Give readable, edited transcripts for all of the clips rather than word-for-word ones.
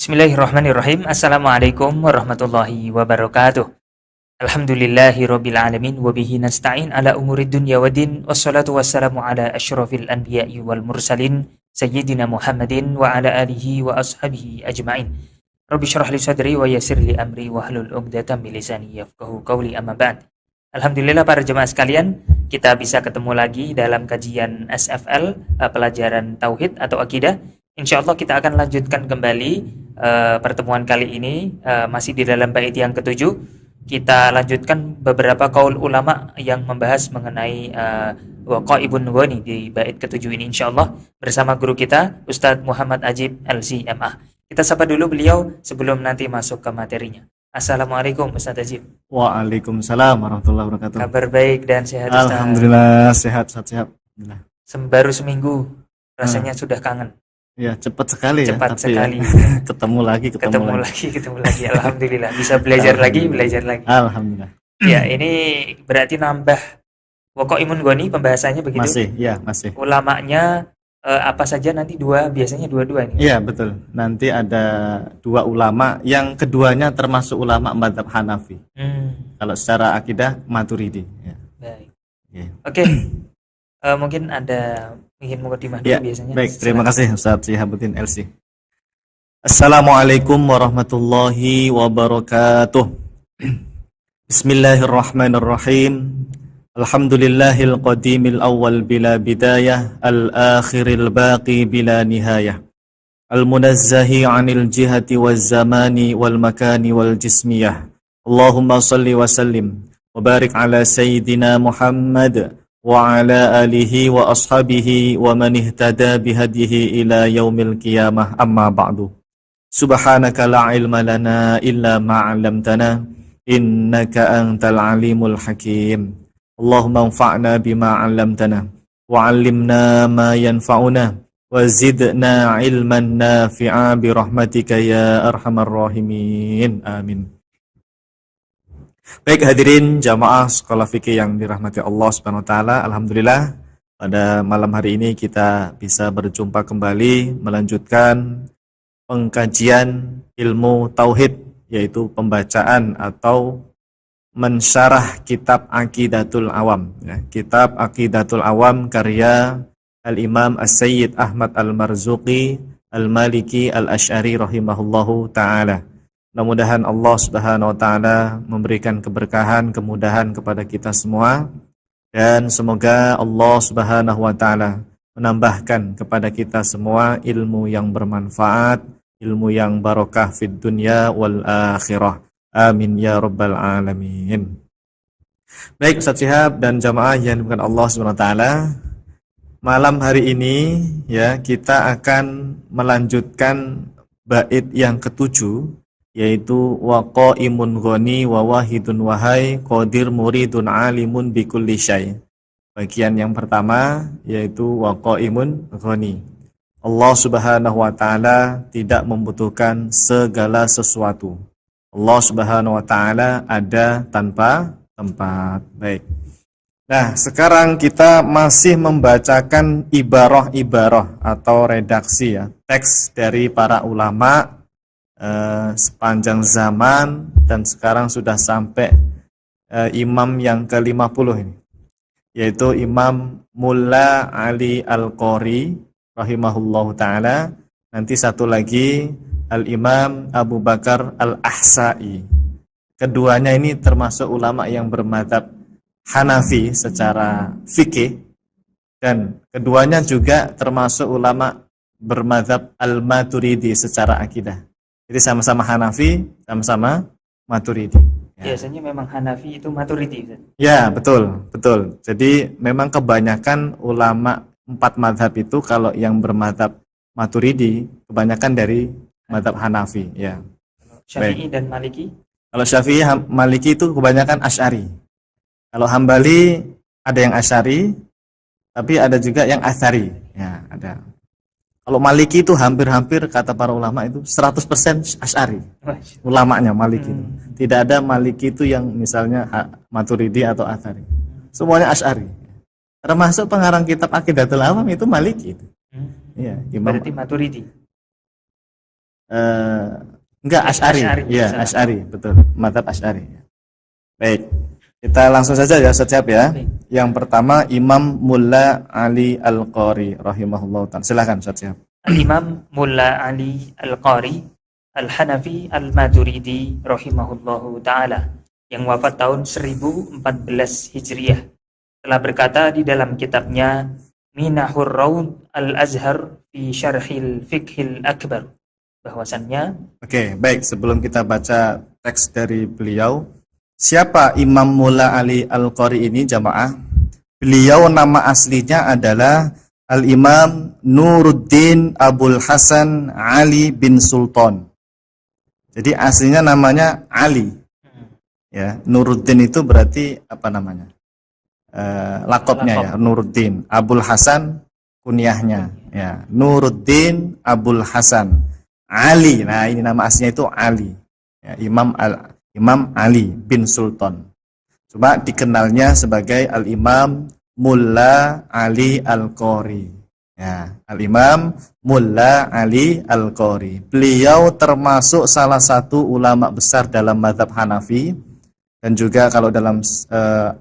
Bismillahirrahmanirrahim. Assalamualaikum warahmatullahi wabarakatuh. Alhamdulillahirabbil alamin wa bihi nasta'in ala umurid dunya waddin wassalatu wassalamu ala asyrafil anbiya'i wal mursalin sayyidina Muhammadin wa ala alihi wa ashabihi ajmain. Rabbi syrah li sadri wa yassir li amri wahlul 'uqdatam min lisani yafqahu qawli, amma ba'd. Alhamdulillah para jemaah sekalian, kita bisa ketemu lagi dalam kajian SFL, pelajaran tauhid atau akidah. Insyaallah kita akan lanjutkan kembali pertemuan kali ini masih di dalam bait yang ketujuh. Kita lanjutkan beberapa qaul ulama yang membahas mengenai waqaibun ghani di bait ketujuh ini insyaallah bersama guru kita Ustadz Muhammad Ajib LCMA. Kita sapa dulu beliau sebelum nanti masuk ke materinya. Assalamualaikum Ustadz Ajib. Waalaikumsalam warahmatullahi wabarakatuh. Kabar baik dan sehat Ustadz? Alhamdulillah sehat. Alhamdulillah. Baru seminggu rasanya sudah kangen. Ya, cepat sekali cepat ya. sekali. Ya, ketemu lagi. Alhamdulillah. Bisa belajar lagi. Alhamdulillah. Ya, ini berarti nambah waqaimun ghani pembahasannya begitu? Masih. Ulamanya apa saja nanti biasanya dua-dua ini? Iya, betul. Nanti ada dua ulama, yang keduanya termasuk ulama mazhab Hanafi. Kalau secara akidah Maturidi. Ya. Baik. Ya. Oke. Mungkin ada ingin mukadimah dulu ya, biasanya. Baik, terima kasih Ustaz Syihabuddin LC. Assalamualaikum warahmatullahi wabarakatuh. Bismillahirrahmanirrahim. Alhamdulillahil qadimil awwal bila bidayah, al-akhiril baqi bila nihayah. Al-munazzahi 'anil jihati waz zamani wal makani wal jismiyah. Allahumma shalli wa sallim wa barik ala sayyidina Muhammad wa ala alihi wa ashabihi wa man ihtada bihadihi ila yaumil qiyamah, amma ba'du. Subhanaka la ilma lana illa ma 'allamtana innaka antal alimul hakim. Allahumma anfa'na bima 'allamtana wa 'allimna ma yanfa'una wa zidna ilman nafi'a bi rahmatika ya arhamar rahimin. Amin. Baik hadirin jamaah sekolah fikih yang dirahmati Allah Subhanahu wa taala, alhamdulillah pada malam hari ini kita bisa berjumpa kembali melanjutkan pengkajian ilmu tauhid, yaitu pembacaan atau mensyarah kitab Aqidatul Awam. Kitab Aqidatul Awam karya Al-Imam As-Sayyid Ahmad Al-Marzuqi Al-Maliki Al-Asy'ari rahimahullahu taala. Mudah-mudahan Allah Subhanahu wa taala memberikan keberkahan, kemudahan kepada kita semua, dan semoga Allah Subhanahu wa taala menambahkan kepada kita semua ilmu yang bermanfaat, ilmu yang barokah fid dunya wal akhirah. Amin ya rabbal alamin. Baik Ustaz Syihab dan jamaah yang dimuliakan Allah Subhanahu wa taala, malam hari ini ya kita akan melanjutkan bait yang ketujuh, yaitu waqaimun ghani wa wahidun wahai qadir muridun alimun bikulli syai. Bagian yang pertama yaitu waqaimun ghani. Allah Subhanahu wa taala tidak membutuhkan segala sesuatu. Allah Subhanahu wa taala ada tanpa tempat. Baik. Nah, sekarang kita masih membacakan ibarah-ibarah atau redaksi ya, teks dari para ulama sepanjang zaman, dan sekarang sudah sampai imam yang ke-50 ini, yaitu Imam Mulla Ali Al-Qori rahimahullahu taala. Nanti satu lagi Al-Imam Abu Bakar Al-Ahsa'i. Keduanya ini termasuk ulama yang bermadzhab Hanafi secara fikih, dan keduanya juga termasuk ulama bermadzhab Al-Maturidi secara akidah. Jadi sama-sama Hanafi, sama-sama Maturidi. Ya. Biasanya memang Hanafi itu Maturidi. Ya, betul. Jadi memang kebanyakan ulama 4 mazhab itu kalau yang bermadzhab Maturidi kebanyakan dari mazhab Hanafi. Ya. Syafi'i dan Maliki? Kalau Syafi'i, Maliki itu kebanyakan Asy'ari. Kalau Hambali ada yang Asy'ari, tapi ada juga yang Atsari. Ya, ada. Kalau Maliki itu hampir-hampir kata para ulama itu 100% Asy'ari. Ulamanya Maliki itu. Tidak ada Maliki itu yang misalnya Maturidi atau Atsari. Semuanya Asy'ari. Termasuk pengarang kitab Aqidatul Awam itu Maliki itu. Berarti Maturidi. eh, enggak, Asy'ari. Asy'ari, Iya, salah. Asy'ari, betul. Mazhab Asy'ari. Baik. Kita langsung saja ya, Ustaz Syihab ya. Baik. Yang pertama Imam Mulla Ali Al-Qari rahimahullah ta'ala. Silakan Ustaz Syihab. Al-Imam Mulla Ali Al-Qari Al-Hanafi Al-Maturidi rahimahullahu ta'ala, yang wafat tahun 1014 Hijriah, telah berkata di dalam kitabnya Minahur Raud Al-Azhar fi Syarhil Fiqhil Akbar, bahwasannya Oke, baik. Sebelum kita baca teks dari beliau, siapa Imam Mulla Ali Al-Qari ini jamaah? Beliau nama aslinya adalah Al-Imam Nuruddin Abul Hasan Ali bin Sultan. Jadi aslinya namanya Ali. Ya, Nuruddin itu berarti apa namanya? Lakopnya ya, Nuruddin. Abul Hasan kunyahnya. Ya, Nuruddin Abul Hasan Ali. Nah, ini nama aslinya itu Ali. Ya, Imam Ali bin Sultan. Cuma dikenalnya sebagai Al-Imam Mulla Ali Al-Qari. Ya, Al-Imam Mulla Ali Al-Qari. Beliau termasuk salah satu ulama besar dalam mazhab Hanafi, dan juga kalau dalam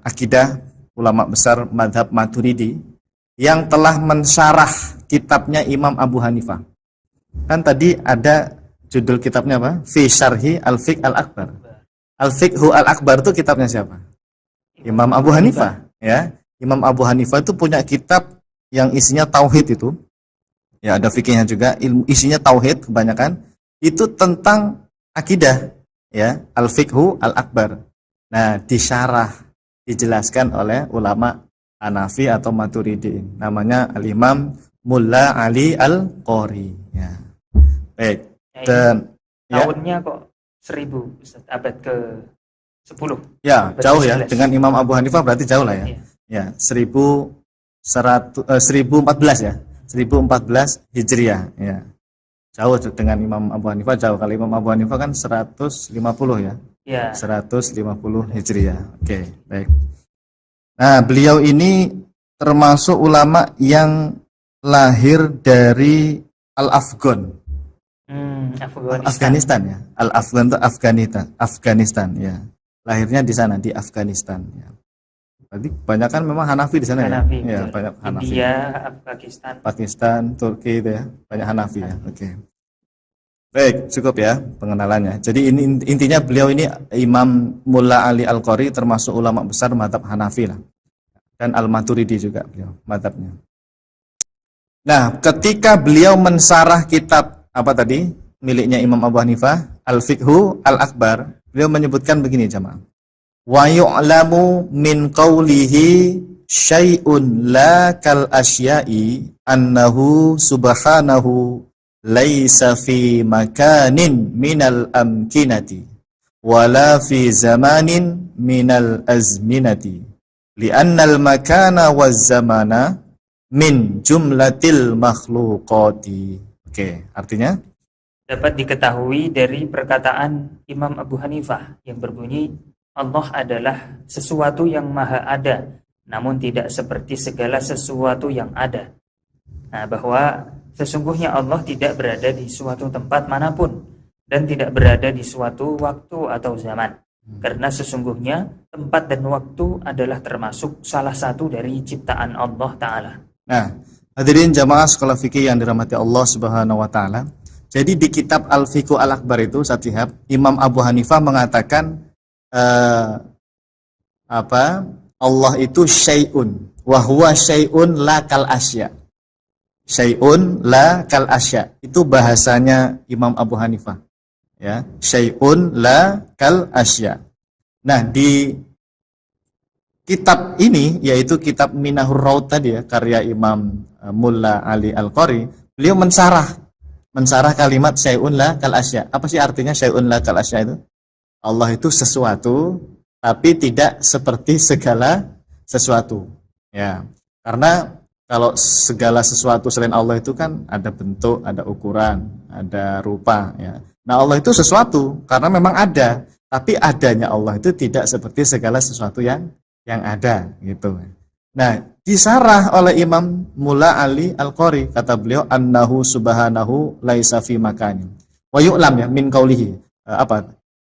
akidah ulama besar mazhab Maturidi yang telah mensyarah kitabnya Imam Abu Hanifah. Kan tadi ada judul kitabnya apa? Fi Syarhi Al-Fiqh Al-Akbar. Al-Fiqhu Al-Akbar itu kitabnya siapa? Imam Abu Hanifah, ya. Imam Abu Hanifah itu punya kitab yang isinya tauhid itu. Ya, ada fikihnya juga, isinya tauhid kebanyakan. Itu tentang akidah, ya, Al-Fiqhu Al-Akbar. Nah, disyarah, dijelaskan oleh ulama Hanafi atau Maturidi. Namanya Al-Imam Mulla Ali Al-Qari, ya. Baik. Dan tahunnya kok 1000, Ustaz, abad ke 10. Ya, Abad jauh ya. ke-11. Dengan Imam Abu Hanifah berarti jauh lah ya. Iya. Ya, 1014 ya. 1014 Hijriah, ya. Jauh dengan Imam Abu Hanifah, jauh. Kalau Imam Abu Hanifah kan 150 ya. Ya. 150 Hijriah. Oke, baik. Nah, beliau ini termasuk ulama yang lahir dari Al-Afghan. Afghanistan ya. Al-Afghan itu Afghanistan ya. Lahirnya di sana, di Afghanistan ya. Berarti kebanyakan memang Hanafi di sana Hanafi, ya. Ya, betul. banyak Hanafi. India, Pakistan, Turki itu ya, banyak Hanafi ya. Oke. Baik, cukup ya pengenalannya. Jadi ini intinya beliau ini Imam Mulla Ali Al-Qari termasuk ulama besar mazhab Hanafi lah. Dan Al-Maturidi juga beliau mazhabnya. Nah, ketika beliau mensarah kitab apa tadi miliknya Imam Abu Hanifah, Al-Fiqhu Al-Akbar, beliau menyebutkan begini jemaah. Wa yu'lamu min qawlihi syai'un la kal asya'i annahu subhanahu laisa fi makanin minal amkinati wala fi zamanin minal azminati li'annal makana waz zamana min jumlatil makhluqati. Oke, artinya dapat diketahui dari perkataan Imam Abu Hanifah yang berbunyi Allah adalah sesuatu yang maha ada, namun tidak seperti segala sesuatu yang ada. Nah, bahwa sesungguhnya Allah tidak berada di suatu tempat manapun dan tidak berada di suatu waktu atau zaman. Karena sesungguhnya tempat dan waktu adalah termasuk salah satu dari ciptaan Allah Ta'ala. Nah, hadirin jamaah sekolah fikih yang dirahmati Allah Subhanahu wa taala. Jadi di kitab Al-Fiqhu Al-Akbar itu Ustaz Syihab, Imam Abu Hanifah mengatakan Allah itu syai'un wa huwa syai'un la kal asya. Syai'un la kal asya. Itu bahasanya Imam Abu Hanifah. Ya, syai'un la kal asya. Nah, di kitab ini yaitu kitab Minahur Raud tadi ya, karya Imam Mulla Ali Al-Qari, beliau mensarah kalimat syai'un la kal asya. Apa sih artinya syai'un la kal asya itu? Allah itu sesuatu tapi tidak seperti segala sesuatu. Ya. Karena kalau segala sesuatu selain Allah itu kan ada bentuk, ada ukuran, ada rupa ya. Nah, Allah itu sesuatu karena memang ada, tapi adanya Allah itu tidak seperti segala sesuatu yang ada gitu. Nah, disarah oleh Imam Mulla Ali Al-Qari, kata beliau annahu subhanahu laisa fi makanin. Wa yu'lam ya min qaulihi. Apa?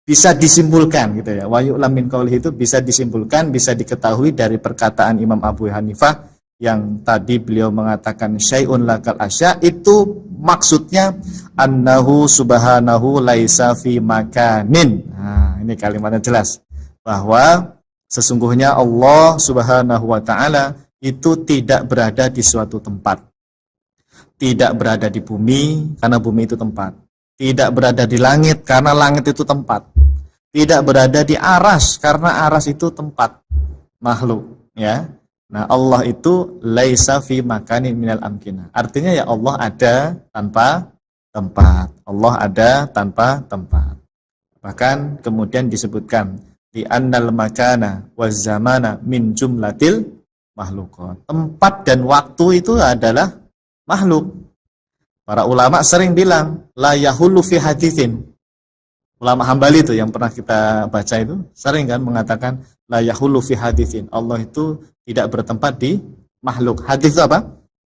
Bisa disimpulkan gitu ya. Wa yu'lam min qaulihi itu bisa disimpulkan, bisa diketahui dari perkataan Imam Abu Hanifah yang tadi beliau mengatakan syai'un lakal asya, itu maksudnya annahu subhanahu laisa fi makanin. Nah, ini kalimatnya jelas bahwa sesungguhnya Allah Subhanahu wa taala itu tidak berada di suatu tempat. Tidak berada di bumi karena bumi itu tempat. Tidak berada di langit karena langit itu tempat. Tidak berada di aras karena aras itu tempat makhluk, ya. Nah, Allah itu laisa fi makanin minal amkinah. Artinya ya Allah ada tanpa tempat. Allah ada tanpa tempat. Bahkan kemudian disebutkan di annal makana waz zamana min jumlatil makhluqat. Tempat dan waktu itu adalah makhluk. Para ulama sering bilang la yahullu fi haditsin. Ulama Hambali itu yang pernah kita baca itu sering kan mengatakan la yahullu fi haditsin. Allah itu tidak bertempat di makhluk. Hadits itu apa?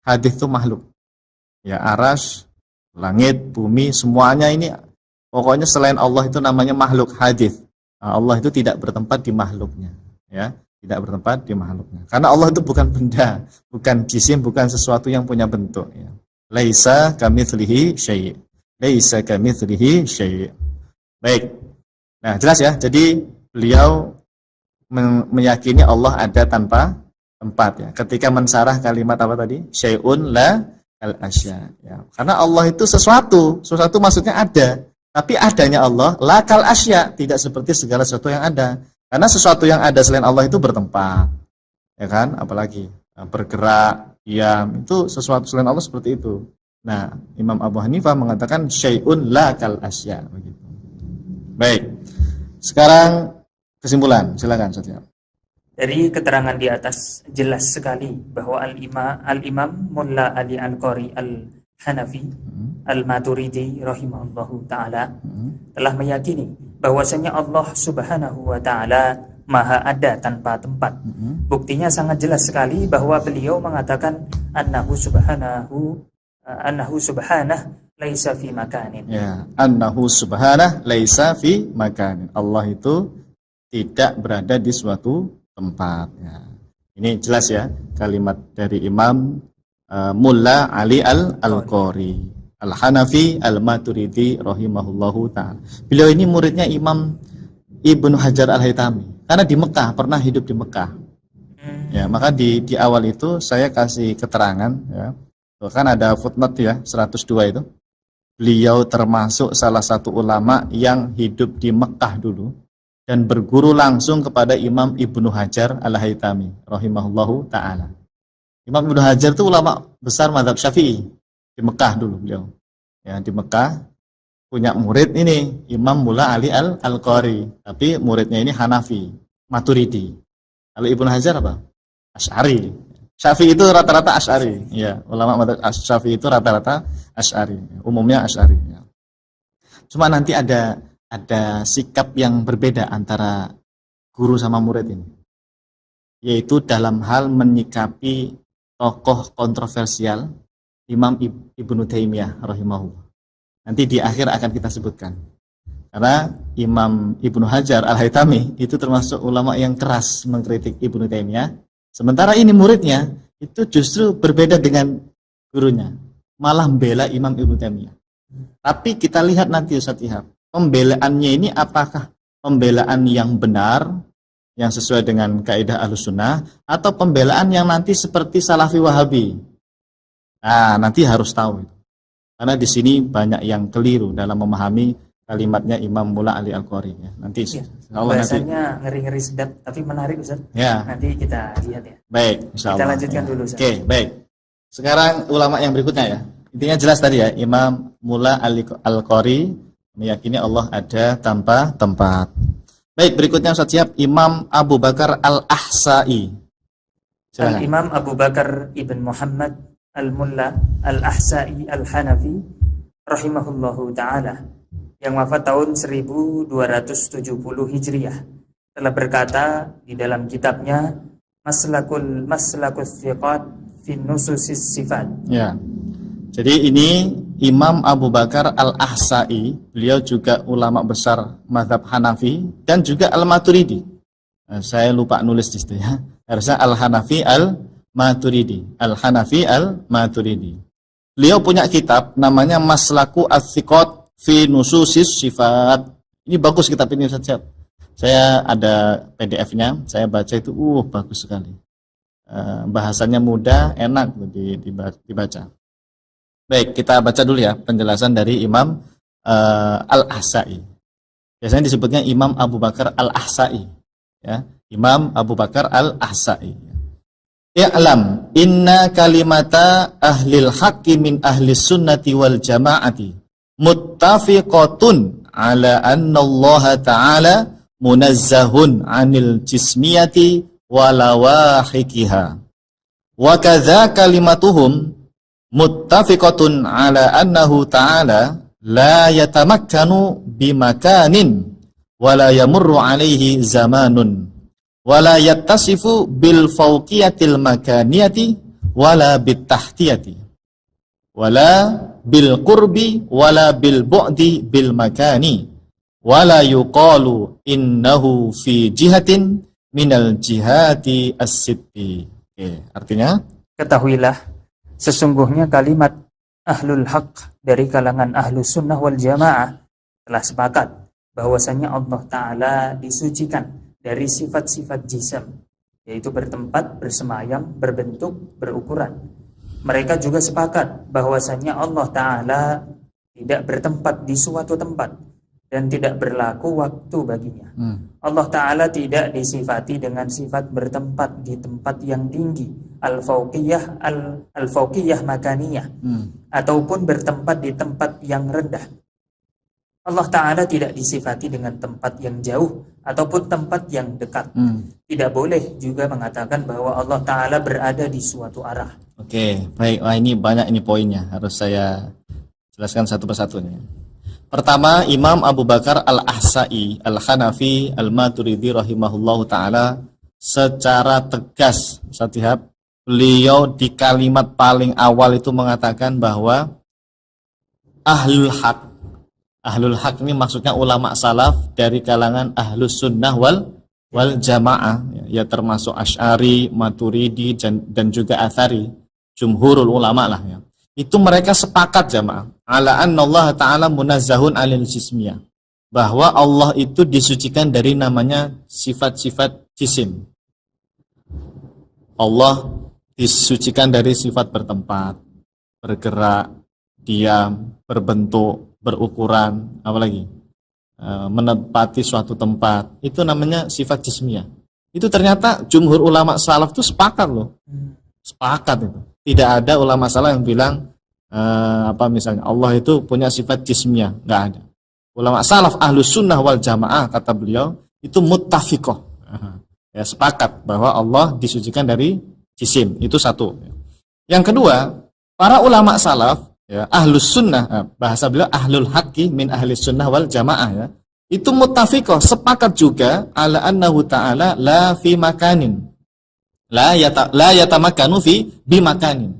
Hadits itu makhluk. Ya, aras, langit, bumi, semuanya ini pokoknya selain Allah itu namanya makhluk, hadits. Nah, Allah itu tidak bertempat di makhluknya, ya, tidak bertempat di makhluknya. Karena Allah itu bukan benda, bukan jisim, bukan sesuatu yang punya bentuk, ya. Laisa kamitslihi syai'. Laisa kamitslihi syai'. Baik. Nah, jelas ya. Jadi beliau meyakini Allah ada tanpa tempat, ya. Ketika mensarah kalimat apa tadi? Syai'un la al-asya, ya. Karena Allah itu sesuatu maksudnya ada. Tapi adanya Allah la kal asya, tidak seperti segala sesuatu yang ada. Karena sesuatu yang ada selain Allah itu bertempat. Ya kan? Apalagi bergerak, diam, itu sesuatu selain Allah seperti itu. Nah, Imam Abu Hanifah mengatakan syai'un la kal asya, begitu. Baik. Sekarang kesimpulan, silakan Satya. Dari keterangan di atas jelas sekali bahwa Al-Imam Mulla Ali Al-Qari Al-Hanafi Al-Maturidi rahimahullahu ta'ala telah meyakini bahwasanya Allah Subhanahu wa ta'ala maha ada tanpa tempat. Buktinya sangat jelas sekali bahwa beliau mengatakan annahu subhanah laisa fi makanin. Ya, annahu subhanah laisa fi makanin. Allah itu tidak berada di suatu tempat, ya. Ini jelas ya kalimat dari Imam Mulla Ali Al-Qari Al-Hanafi Al-Maturidi rahimahullahu ta'ala. Beliau ini muridnya Imam Ibnu Hajar Al-Haytami. Karena di Mekah, pernah hidup di Mekah. Ya, maka di awal itu saya kasih keterangan, ya. Kan ada footnote ya, 102 itu. Beliau termasuk salah satu ulama yang hidup di Mekah dulu dan berguru langsung kepada Imam Ibnu Hajar Al-Haytami rahimahullahu ta'ala. Imam Ibnu Hajar itu ulama besar mazhab Syafi'i di Mekah dulu beliau. Ya, di Mekah punya murid ini Imam Mulla Ali Al-Qari, tapi muridnya ini Hanafi, Maturidi. Kalau Ibnu Hajar apa? Asy'ari. Syafi'i itu rata-rata Asy'ari. Ya, ulama mazhab Syafi'i itu rata-rata Asy'ari. Umumnya Asy'ari, ya. Cuma nanti ada sikap yang berbeda antara guru sama murid ini. Yaitu dalam hal menyikapi tokoh kontroversial Imam Ibnu Taimiyah rahimahullah. Nanti di akhir akan kita sebutkan. Karena Imam Ibnu Hajar Al-Haytami itu termasuk ulama yang keras mengkritik Ibnu Taimiyah. Sementara ini muridnya itu justru berbeda dengan gurunya. Malah membela Imam Ibnu Taimiyah. Tapi kita lihat nanti Ustaz Ihab, pembelaannya ini apakah pembelaan yang benar, yang sesuai dengan kaidah Ahlussunnah, atau pembelaan yang nanti seperti Salafi Wahabi. Nah, nanti harus tahu. Karena di sini banyak yang keliru dalam memahami kalimatnya Imam Mulla Ali Al-Qari, ya. Nanti Ya, Allah bahasanya ngeri-ngeri sedap tapi menarik Ustaz. Ya. Nanti kita lihat ya. Baik, insyaallah. Kita lanjutkan dulu Ustaz. Oke, baik. Sekarang ulama yang berikutnya ya. Intinya jelas tadi ya, Imam Mulla Ali Al-Qari meyakini Allah ada tanpa tempat. Baik, berikutnya Ustaz siap Imam Abu Bakar Al-Ahsa'i. Al-Imam Abu Bakar Ibn Muhammad Al-Mulla Al-Ahsa'i Al-Hanafi rahimahullahu ta'ala yang wafat tahun 1270 Hijriah telah berkata di dalam kitabnya Maslakus Thiqat fin Nususis Sifat. Ya. Jadi ini Imam Abu Bakar Al-Ahsa'i, beliau juga ulama besar mazhab Hanafi dan juga Al-Maturidi. Saya lupa nulis di situ ya. Harusnya Al-Hanafi Al-Maturidi. Al-Hanafi Al-Maturidi. Beliau punya kitab namanya Maslaku Ats-Tsiqat fi Nususis Sifat. Ini bagus kitab ini Ustaz. Saya ada PDF-nya, saya baca itu bagus sekali. Bahasanya mudah, enak dibaca. Baik, kita baca dulu ya penjelasan dari Imam Al-Ahsa'i. Biasanya disebutnya Imam Abu Bakar Al-Ahsa'i. Ya, Imam Abu Bakar Al-Ahsa'i. I'lam inna kalimata ahlil haqqi min ahlis sunnati wal jama'ati muttafiqatun ala anna Allah ta'ala munazzahun 'anil jismiyati wa lawahiqiha. Wa kadza kalimatuhum muttafiqatun ala annahu ta'ala la yatamakkanu bimakanin wa la yamurru alaihi zamanun wa la yattasifu bil fawqiyatil makaniyati wa la bit tahtiyati wa la bil qurbi wa la bil bu'di bil makani wa la yuqalu innahu fi jihatin minal jihati as-sitti. Artinya, Ketahuilah, sesungguhnya kalimat ahlul haq dari kalangan ahlus sunnah wal jamaah telah sepakat bahwasanya Allah Ta'ala disucikan dari sifat-sifat jism, yaitu bertempat, bersemayam, berbentuk, berukuran. Mereka juga sepakat bahwasanya Allah Ta'ala tidak bertempat di suatu tempat dan tidak berlaku waktu baginya. Allah Ta'ala tidak disifati dengan sifat bertempat di tempat yang tinggi, al-fauqiyah makaniyah, ataupun bertempat di tempat yang rendah. Allah Ta'ala tidak disifati dengan tempat yang jauh ataupun tempat yang dekat. Tidak boleh juga mengatakan bahwa Allah Ta'ala berada di suatu arah. Oke, baik. Wah, ini banyak ini poinnya. Harus saya jelaskan satu persatu nih. Pertama, Imam Abu Bakar Al-Ahsa'i Al-Hanafi Al-Maturidi rahimahullahu ta'ala secara tegas, Ustaz Ihab, beliau di kalimat paling awal itu mengatakan bahwa ahlul haq ini maksudnya ulama salaf dari kalangan ahlus sunnah wal jamaah, ya termasuk Asy'ari, Maturidi dan juga Athari, jumhurul ulama lah ya. Itu mereka sepakat jamaah ala anna Allah ta'ala munazzahun 'anil jismiyah, bahwa Allah itu disucikan dari namanya sifat-sifat jisim. Allah disucikan dari sifat bertempat, bergerak, diam, berbentuk, berukuran, apalagi menempati suatu tempat. Itu namanya sifat jismiyah. Itu ternyata jumhur ulama salaf itu sepakat loh. Sepakat itu. Tidak ada ulama salaf yang bilang misalnya Allah itu punya sifat jismiyah, enggak ada. Ulama salaf ahlus sunnah wal jamaah, kata beliau, itu muttafiqah. Ya, sepakat bahwa Allah disucikan dari jisim. Itu satu. Yang kedua, para ulama salaf, ya, ahlus sunnah, bahasa beliau ahlul haqqi min ahlis sunnah wal jamaah, ya, itu muttafiqah, sepakat juga ala annahu ta'ala la fi makanin la yatamakkanu fi bimakanin,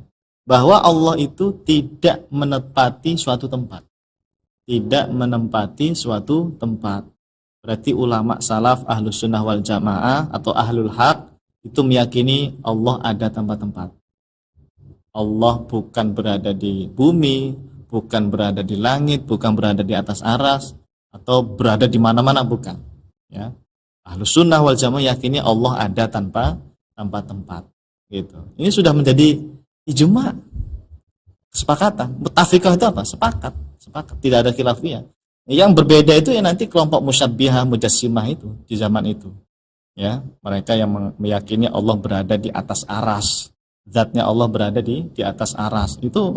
bahwa Allah itu tidak menempati suatu tempat. Tidak menempati suatu tempat. Berarti ulama salaf ahlus sunnah wal jamaah atau ahlul haq itu meyakini Allah ada tempat-tempat. Allah bukan berada di bumi, bukan berada di langit, bukan berada di atas aras, atau berada di mana-mana, bukan. Ya. Ahlus sunnah wal jamaah yakini Allah ada tanpa tempat. Gitu. Ini sudah menjadi ijma', kesepakatan. Muttafiqah itu apa? Sepakat. Tidak ada khilafiyah. Yang berbeda itu ya nanti kelompok musyabbihah, mujassimah itu di zaman itu. Ya, mereka yang meyakini Allah berada di atas aras. Zatnya Allah berada di atas aras. Itu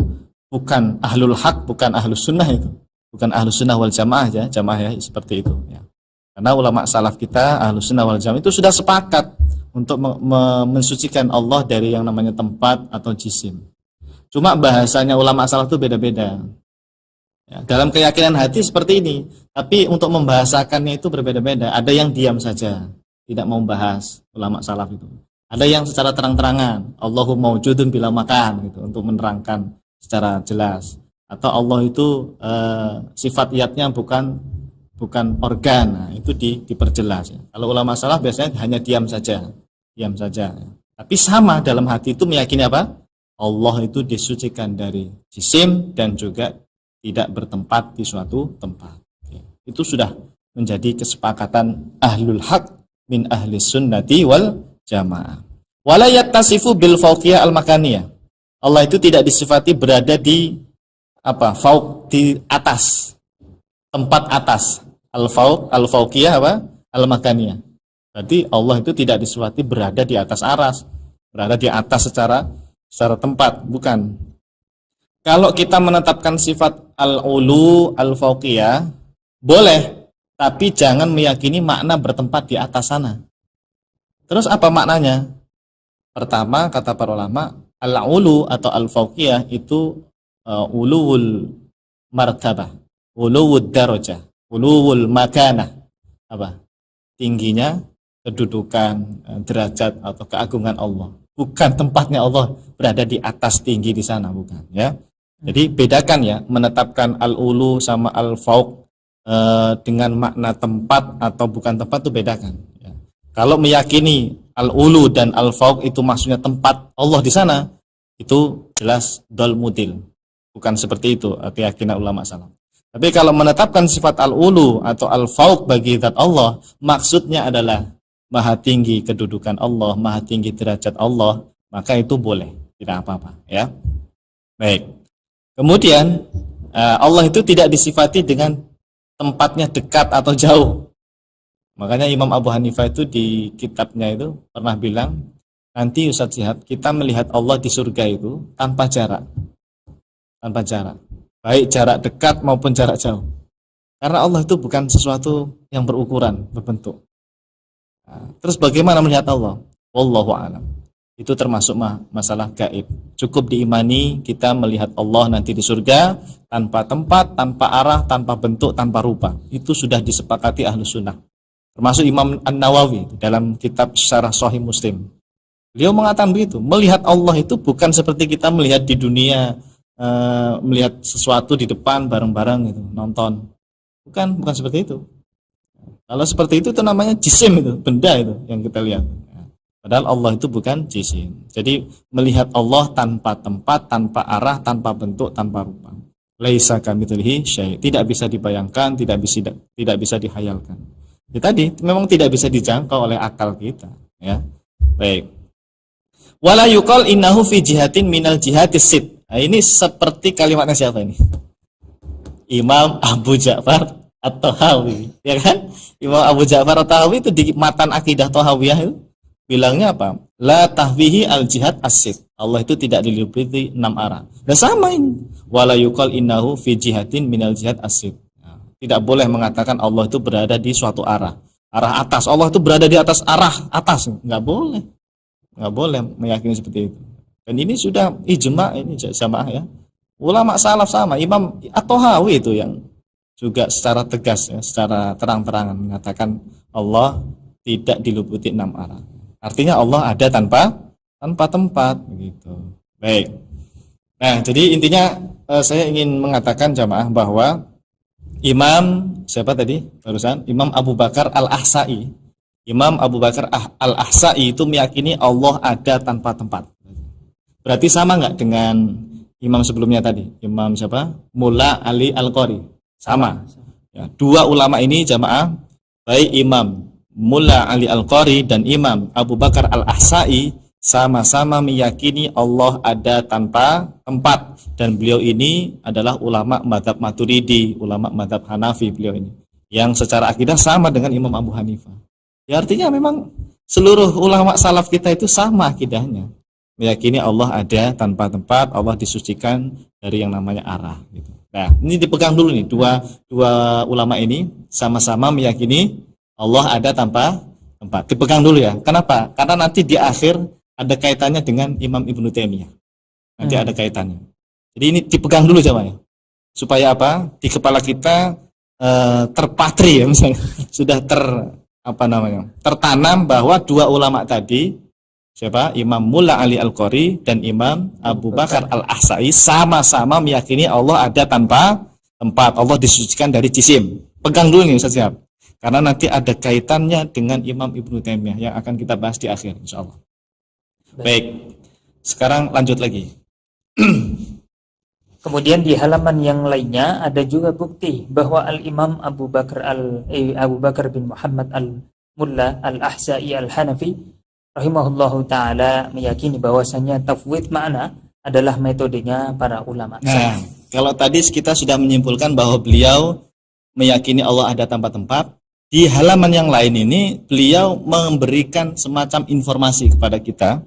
bukan ahlul haq, bukan ahlus sunnah itu. Bukan ahlus sunnah wal jamaah ya, seperti itu ya. Karena ulama salaf kita ahlus sunnah wal jamaah itu sudah sepakat untuk mensucikan Allah dari yang namanya tempat atau jisim. Cuma bahasanya ulama salaf itu beda-beda. Ya, dalam keyakinan hati seperti ini, tapi untuk membahasakannya itu berbeda-beda. Ada yang diam saja, tidak mau membahas, ulama salaf itu. Ada yang secara terang-terangan, Allahu maujudun bila makan, gitu, untuk menerangkan secara jelas. Atau Allah itu sifat iyatnya bukan organ, nah, itu diperjelas. Ya. Kalau ulama salaf biasanya hanya diam saja. Tapi sama dalam hati itu meyakini apa? Allah itu disucikan dari jisim dan juga tidak bertempat di suatu tempat. Itu sudah menjadi kesepakatan ahlul haq min ahli sunnati wal jamaah. Wala yattasifu bil fawqiyah al makaniyah. Allah itu tidak disifati berada di fauq, di atas, tempat atas. Al fawqiyah al makaniyah. Berarti Allah itu tidak disifati berada di atas aras, berada di atas secara tempat, bukan. Kalau kita menetapkan sifat al-ulu al-fauqiyah boleh, tapi jangan meyakini makna bertempat di atas sana. Terus apa maknanya? Pertama, kata para ulama, al-ulu atau al-fauqiyah itu uluwul martabah, uluwul darajah, uluwul makanah. Tingginya kedudukan, derajat atau keagungan Allah. Bukan tempatnya Allah berada di atas tinggi di sana, bukan, ya. Jadi bedakan ya, menetapkan al-ulu sama al-fauq dengan makna tempat atau bukan tempat itu bedakan. Ya. Kalau meyakini al-ulu dan al-fauq itu maksudnya tempat Allah di sana, itu jelas dol mudil. Bukan seperti itu keyakinan ulama salaf. Tapi kalau menetapkan sifat al-ulu atau al-fauq bagi zat Allah, maksudnya adalah maha tinggi kedudukan Allah, maha tinggi derajat Allah, maka itu boleh, tidak apa-apa, ya. Baik. Kemudian Allah itu tidak disifati dengan tempatnya dekat atau jauh. Makanya Imam Abu Hanifah itu di kitabnya itu pernah bilang, nanti Ustaz Syihab, kita melihat Allah di surga itu tanpa jarak. Tanpa jarak. Baik jarak dekat maupun jarak jauh. Karena Allah itu bukan sesuatu yang berukuran, berbentuk. Terus bagaimana melihat Allah? Wallahu a'lam. Itu termasuk masalah gaib. Cukup diimani kita melihat Allah nanti di surga tanpa tempat, tanpa arah, tanpa bentuk, tanpa rupa. Itu sudah disepakati ahlu sunnah. Termasuk Imam An-Nawawi dalam kitab Syarah Sahih Muslim. Beliau mengatakan begitu. Melihat Allah itu bukan seperti kita melihat di dunia, melihat sesuatu di depan bareng-bareng gitu, nonton. Bukan seperti itu. Kalau seperti itu namanya jisim, itu benda itu yang kita lihat. Padahal Allah itu bukan jisim. Jadi melihat Allah tanpa tempat, tanpa arah, tanpa bentuk, tanpa rupa. Laisa kamitslihi syai'. Tidak bisa dibayangkan, tidak bisa dihayalkan. Ya, tadi memang tidak bisa dijangkau oleh akal kita, ya. Baik. Wala yuqal innahu fi jihatin minal jihatis sit. Nah, ini seperti kalimatnya siapa ini? Imam Abu Ja'far At-Tahawi, ya kan? Imam Abu Ja'far At-Tahawi itu di matan akidah Tahawiyah itu bilangnya apa? La tahwihi al-jihad as-sit. Allah itu tidak diliputi 6 arah. Dan sama ini. Wala yuqal innahu fi jihatin minal jihad as-sit. Nah, tidak boleh mengatakan Allah itu berada di suatu arah. Arah atas. Allah itu berada di atas arah atas. Enggak boleh. Enggak boleh meyakini seperti itu. Dan ini sudah ijma, ini jamaah, ya. Ulama salaf sama. Imam At-Tahawi itu yang juga secara tegas, ya, secara terang-terangan mengatakan Allah tidak diliputi 6 arah. Artinya Allah ada tanpa tempat, begitu. Baik. Nah, jadi intinya saya ingin mengatakan jamaah bahwa Imam siapa tadi barusan? Imam Abu Bakar Al-Ahsa'i. Imam Abu Bakar Al-Ahsa'i itu meyakini Allah ada tanpa tempat. Berarti sama nggak dengan imam sebelumnya tadi? Imam siapa? Mulla Ali Al-Qari. Sama. Ya, dua ulama ini jamaah, baik Imam Mulla Ali Al-Qari dan Imam Abu Bakar Al-Ahsa'i sama-sama meyakini Allah ada tanpa tempat, dan beliau ini adalah ulama mazhab Maturidi, ulama mazhab Hanafi beliau ini, yang secara akidah sama dengan Imam Abu Hanifah. Ya, artinya memang seluruh ulama salaf kita itu sama akidahnya, meyakini Allah ada tanpa tempat, Allah disucikan dari yang namanya arah gitu. Nah, ini dipegang dulu nih, dua ulama ini sama-sama meyakini Allah ada tanpa tempat. Dipegang dulu ya. Kenapa? Karena nanti di akhir ada kaitannya dengan Imam Ibnu Taimiyah. Nanti ada kaitannya. Jadi ini dipegang dulu jamaah ya. Supaya apa? Di kepala kita terpatri ya, misalnya sudah tertanam bahwa dua ulama tadi siapa? Imam Mulla Ali Al-Qari dan Imam Abu Bakar Al-Ahsa'i sama-sama meyakini Allah ada tanpa tempat. Allah disucikan dari jisim. Pegang dulu nih Ustaz Syihab. Karena nanti ada kaitannya dengan Imam Ibnu Taimiyah yang akan kita bahas di akhir insyaallah. Baik. Sekarang lanjut lagi. Kemudian di halaman yang lainnya ada juga bukti bahwa Al-Imam Abu Bakar bin Muhammad Al-Mulla Al-Ahsa'i Al-Hanafi rahimahullahu taala meyakini bahwasanya tafwid makna adalah metodenya para ulama. Nah, kalau tadi kita sudah menyimpulkan bahwa beliau meyakini Allah ada tanpa tempat, di halaman yang lain ini beliau memberikan semacam informasi kepada kita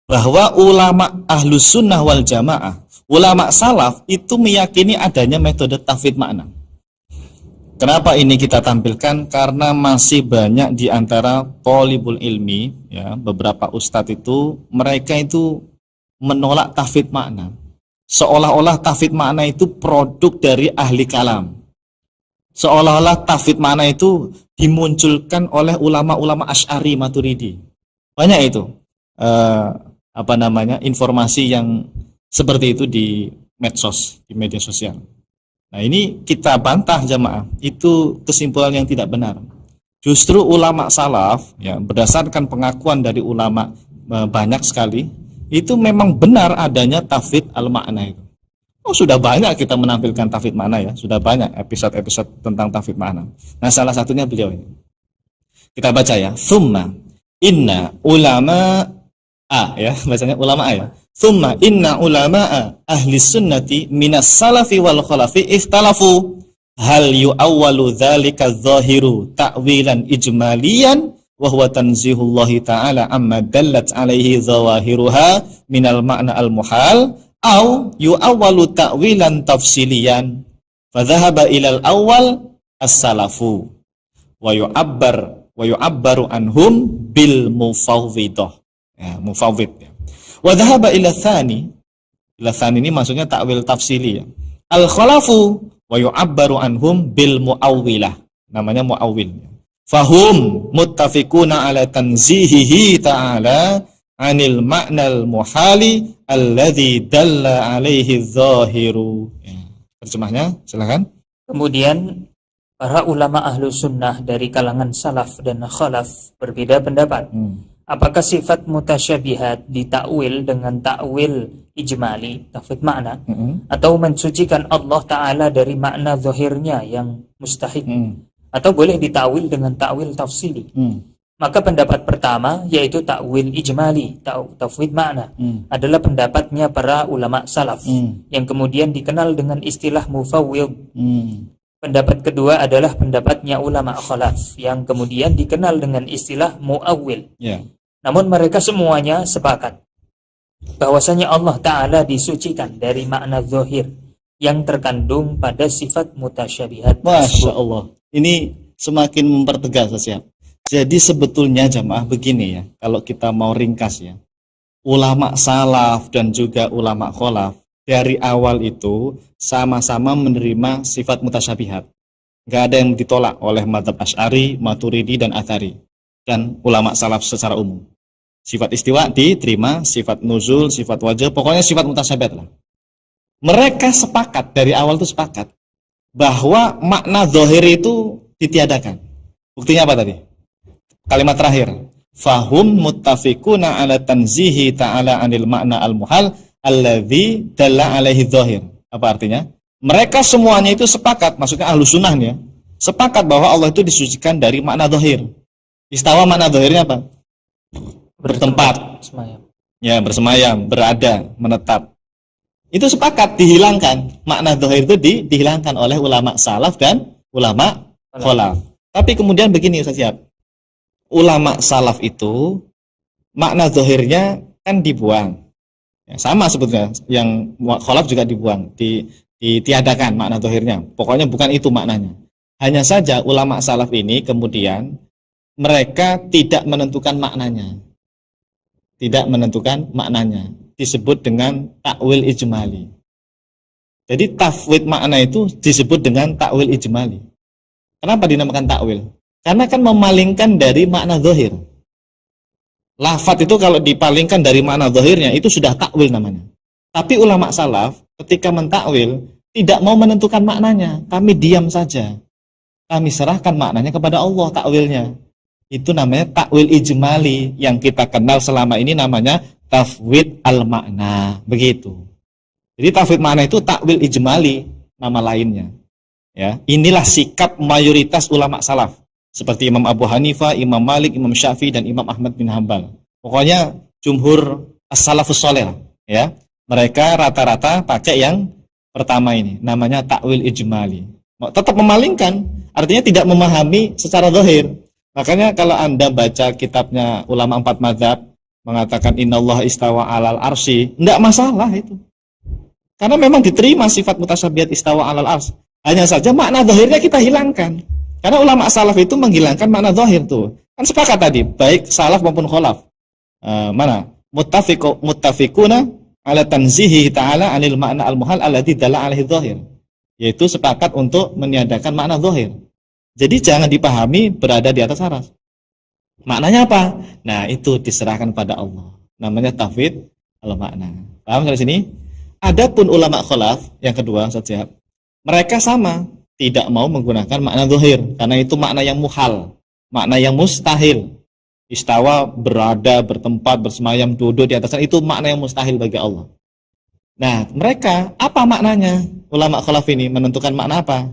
bahwa ulama Ahlus Sunnah wal Jamaah, ulama salaf itu meyakini adanya metode tafwid makna. Kenapa ini kita tampilkan? Karena masih banyak di antara thalibul ilmi, ya, beberapa ustadz itu mereka itu menolak tafwid makna. Seolah-olah tafwid makna itu produk dari ahli kalam. Seolah-olah tafwid makna itu dimunculkan oleh ulama-ulama Asy'ari Maturidi. Banyak itu informasi yang seperti itu di medsos, di media sosial. Nah, ini kita bantah jamaah, itu kesimpulan yang tidak benar. Justru ulama salaf, ya, berdasarkan pengakuan dari ulama banyak sekali, itu memang benar adanya tafwid al-makna itu. Oh, sudah banyak kita menampilkan tafwid makna, ya, sudah banyak episode-episode tentang tafwid makna. Nah, salah satunya beliau ini. Kita baca ya, thumma inna ulama ya, bacanya ulama ya. Thumma inna ulama'a ahli sunnati minas salafi wal khalafi ikhtalafu hal yu'awwalu dzalika adh-dhahiru ta'wilan ijmaliyan wa huwa tanzihullahi ta'ala amma dallat alaihi dhawahiruha minal ma'na al-muhal au yu'awwalu ta'wilan tafsiliyan fa dhahaba ilal awwal as-salafu wa yu'abbaru anhum bil mufawwidah, ya, mufawwid, ya. Wa dhahaba ila tsani ini maksudnya takwil tafsili, ya. Al khalafu wa yu'abbaru anhum bil muawwilah, namanya muawwil, ya. Fahum muttafiquna ala tanzihihi ta'ala anil ma'nal muhali alladzi dalla alaihi dhahiru, ya. Terjemahnya silakan. Kemudian para ulama ahlu sunnah dari kalangan salaf dan khalaf berbeda pendapat. Apakah sifat mutasyabihat ditakwil dengan takwil ijmali, tafwid makna, atau mensucikan Allah Ta'ala dari makna zahirnya yang mustahik, atau boleh ditakwil dengan takwil tafsili. Maka pendapat pertama, yaitu takwil ijmali, tafwid makna, adalah pendapatnya para ulama salaf, yang kemudian dikenal dengan istilah mufawwid. Pendapat kedua adalah pendapatnya ulama khalaf, yang kemudian dikenal dengan istilah muawwil. Namun mereka semuanya sepakat bahwasanya Allah Ta'ala disucikan dari makna zahir yang terkandung pada sifat mutasyabihat. Masya Allah, ini semakin mempertegas, ya. Jadi sebetulnya jamaah begini, ya, kalau kita mau ringkas, ya, ulama salaf dan juga ulama khalaf dari awal itu sama-sama menerima sifat mutasyabihat. Gak ada yang ditolak oleh mazhab Asy'ari, Maturidi, dan Atsari, dan ulama salaf secara umum. Sifat istiwa diterima, sifat nuzul, sifat wajah, pokoknya sifat mutasyabihat lah. Mereka sepakat, dari awal itu sepakat bahwa makna zahir itu ditiadakan. Buktinya apa tadi? Kalimat terakhir, fahum muttafiquna ala tanzihi ta'ala anil makna al-muhal alladzi dalla alaihi zahir. Apa artinya? Mereka semuanya itu sepakat, maksudnya ahlu sunnah, ya, sepakat bahwa Allah itu disucikan dari makna zahir. Istawa makna zahirnya apa? Bertempat, ya, bersemayam, berada, menetap. Itu sepakat dihilangkan. Makna zahir itu dihilangkan oleh ulama salaf dan ulama khalaf. Tapi kemudian begini Ustaz Syihab, ulama salaf itu makna zahirnya kan dibuang, ya, sama sebetulnya yang khalaf juga dibuang, ditiadakan makna zahirnya. Pokoknya bukan itu maknanya. Hanya saja ulama salaf ini kemudian mereka tidak menentukan maknanya. Tidak menentukan maknanya. Disebut dengan takwil ijmali. Jadi tafwid makna itu disebut dengan takwil ijmali. Kenapa dinamakan takwil? Karena kan memalingkan dari makna zahir. Lafadz itu kalau dipalingkan dari makna zahirnya itu sudah takwil namanya. Tapi ulama salaf ketika mentakwil tidak mau menentukan maknanya, kami diam saja. Kami serahkan maknanya kepada Allah takwilnya. Itu namanya takwil ijmali, yang kita kenal selama ini namanya tafwid al-makna, begitu. Jadi tafwid makna itu takwil ijmali, nama lainnya. Ya, inilah sikap mayoritas ulama salaf. Seperti Imam Abu Hanifah, Imam Malik, Imam Syafi'i, dan Imam Ahmad bin Hanbal. Pokoknya jumhur as-salafus sholeh, ya. Mereka rata-rata pakai yang pertama ini, namanya takwil ijmali. Tetap memalingkan, artinya tidak memahami secara zahir. Makanya kalau Anda baca kitabnya ulama 4 mazhab mengatakan innallaha istawa alal arsy, enggak masalah itu. Karena memang diterima sifat mutasyabihat istawa alal arsy. Hanya saja makna zahirnya kita hilangkan. Karena ulama salaf itu menghilangkan makna zahir tuh. Kan sepakat tadi, baik salaf maupun khalaf. Mana? Muttafiquna ala tanzihi ta'ala 'anil ma'na al-muhal alladzi dalla 'alaihi dhahir. Yaitu sepakat untuk meniadakan makna zahir. Jadi jangan dipahami berada di atas aras. Maknanya apa? Nah, itu diserahkan pada Allah. Namanya tafwid al-makna. Paham sampai sini? Adapun ulama khalaf yang kedua saja, mereka sama, tidak mau menggunakan makna zahir karena itu makna yang muhal, makna yang mustahil. Istawa, berada, bertempat, bersemayam, duduk di atasnya, itu makna yang mustahil bagi Allah. Nah, mereka apa maknanya? Ulama khalaf ini menentukan makna apa?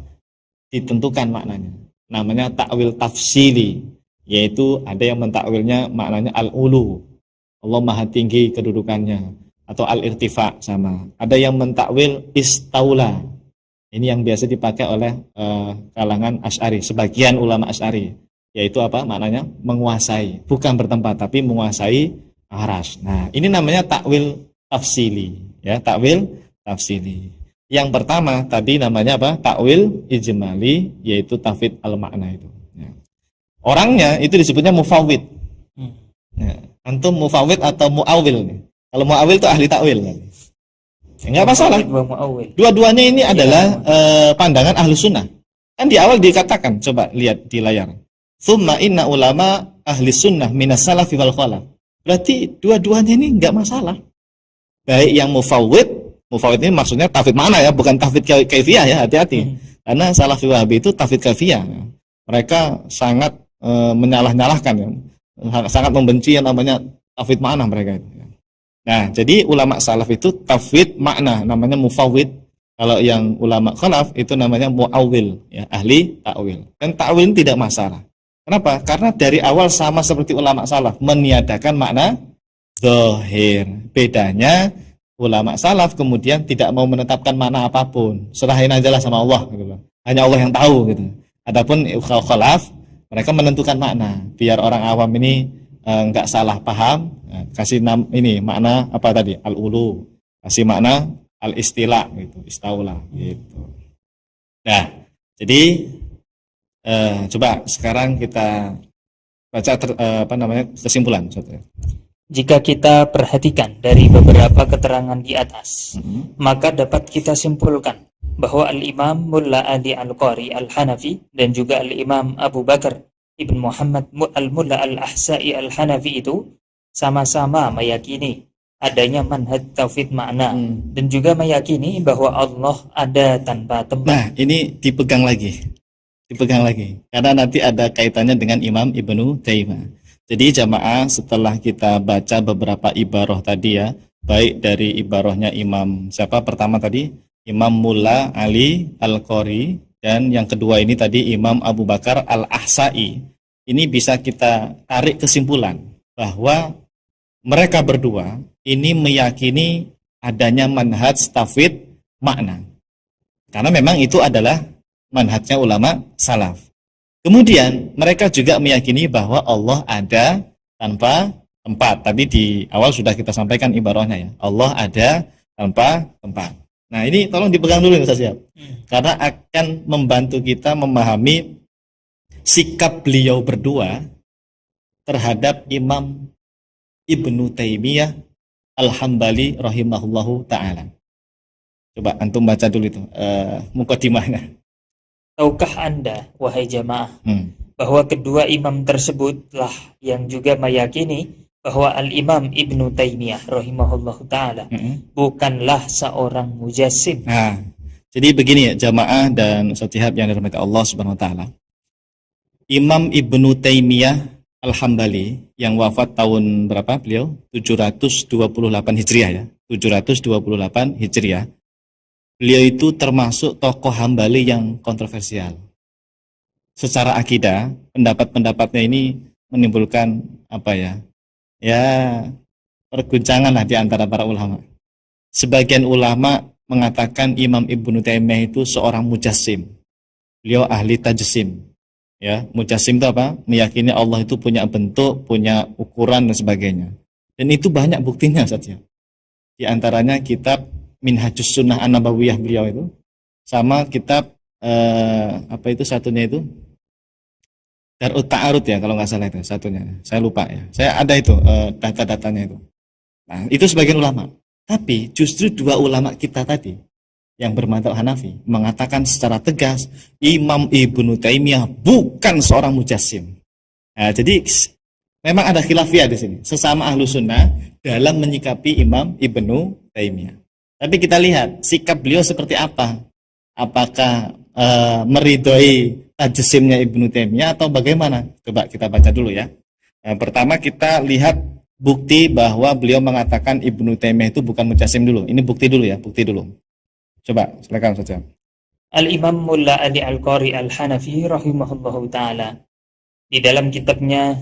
Ditentukan maknanya. Namanya takwil tafsili, yaitu ada yang mentakwilnya maknanya al-ulu, Allah maha tinggi kedudukannya, atau al-irtifa sama. Ada yang mentakwil istaula, ini yang biasa dipakai oleh kalangan Asy'ari, sebagian ulama Asy'ari, yaitu apa maknanya? Menguasai, bukan bertempat tapi menguasai aras. Nah, ini namanya takwil tafsili, ya, takwil tafsili. Yang pertama tadi namanya apa? Takwil ijmali, yaitu tafwid al-makna itu. Ya. Orangnya itu disebutnya mufawwid. Ya. Antum mufawwid atau muawil nih. Kalau muawil itu ahli takwil. Enggak masalah. Dua-duanya ini adalah pandangan ahlu sunnah. Kan di awal dikatakan, coba lihat di layar. Tsumma inna ulama ahli sunnah minas salafi wal khalaf. Berarti dua-duanya ini enggak masalah. Baik yang mufawwid ini maksudnya tafwid mana ya, bukan tafwid kaifiyah ya, hati-hati. Karena Salafi Wahabi itu tafwid kaifiyah. Mereka sangat menyalah-nyalahkan ya. Sangat membenci yang namanya tafwid makna mereka itu. Nah, jadi ulama salaf itu tafwid makna, namanya mufawwid. Kalau yang ulama khalaf itu namanya muawwil, ya, ahli takwil. Dan takwil tidak masalah. Kenapa? Karena dari awal sama seperti ulama salaf, meniadakan makna zahir. Bedanya ulama salaf kemudian tidak mau menetapkan makna apapun, serahin aja lah sama Allah gitu loh. Hanya Allah yang tahu gitu. Adapun khalaf, mereka menentukan makna biar orang awam ini enggak salah paham. Kasih ini makna apa tadi? Al-ulu. Kasih makna al-istila gitu, istaula gitu. Nah, jadi coba sekarang kita baca kesimpulan. Jika kita perhatikan dari beberapa keterangan di atas, maka dapat kita simpulkan bahwa Al-Imam Mulla Ali Al-Qari Al-Hanafi dan juga Al-Imam Abu Bakar Ibn Muhammad Al-Mulla Al-Ahsa'i Al-Hanafi itu sama-sama meyakini adanya manhaj tauhid makna dan juga meyakini bahwa Allah ada tanpa tempat. Nah, ini dipegang lagi. Karena nanti ada kaitannya dengan Imam Ibnu Taimiyah. Jadi jamaah, setelah kita baca beberapa ibarah tadi ya, baik dari ibarahnya Imam siapa pertama tadi? Imam Mulla Ali Al-Qari, dan yang kedua ini tadi Imam Abu Bakar Al-Ahsa'i. Ini bisa kita tarik kesimpulan bahwa mereka berdua ini meyakini adanya manhaj tafwid makna. Karena memang itu adalah manhajnya ulama salaf. Kemudian mereka juga meyakini bahwa Allah ada tanpa tempat. Tadi di awal sudah kita sampaikan ibarahnya ya. Allah ada tanpa tempat. Nah, ini tolong dipegang dulu Ustaz Syihab. Karena akan membantu kita memahami sikap beliau berdua terhadap Imam Ibnu Taimiyah Al-Hambali rahimahullahu ta'ala. Coba antum baca dulu itu mukadimahnya. Tahukah Anda, wahai jamaah, bahwa kedua imam tersebutlah yang juga meyakini bahwa Al-Imam Ibnu Taimiyah rahimahullahu taala bukanlah seorang mujassim. Nah, jadi begini ya jamaah dan Ustaz Shihab yang dirahmati Allah Subhanahu wa taala. Imam Ibnu Taimiyah Al-Hambali yang wafat tahun berapa beliau? 728 Hijriah ya. 728 Hijriah. Beliau itu termasuk tokoh Hambali yang kontroversial. Secara akidah, pendapat-pendapatnya ini menimbulkan apa ya? Ya, perguncangan lah di antara para ulama. Sebagian ulama mengatakan Imam Ibnu Taimiyah itu seorang mujassim. Beliau ahli tajsim. Ya, mujassim itu apa? Meyakini Allah itu punya bentuk, punya ukuran dan sebagainya. Dan itu banyak buktinya saja. Di antaranya kitab Minhajus Sunnah An-Nabawiyah beliau itu, sama kitab apa itu satunya itu Darut Ta'arud ya kalau nggak salah itu satunya. Saya lupa ya. Saya ada itu data-datanya itu. Nah, itu sebagian ulama. Tapi justru dua ulama kita tadi yang bermadzhab Hanafi mengatakan secara tegas Imam Ibnu Taimiyah bukan seorang mujassim. Nah, jadi memang ada khilafiyah di sini sesama ahlu sunnah dalam menyikapi Imam Ibnu Taimiyah. Tapi kita lihat sikap beliau seperti apa. Apakah meridhoi tajsimnya Ibnu Taimiyah atau bagaimana? Coba kita baca dulu ya. Pertama kita lihat bukti bahwa beliau mengatakan Ibnu Taimiyah itu bukan mujassim dulu. Ini bukti dulu ya, bukti dulu. Coba silakan saja. Al-Imam Mulla Ali Al-Qari Al-Hanafi rahimahullahu taala di dalam kitabnya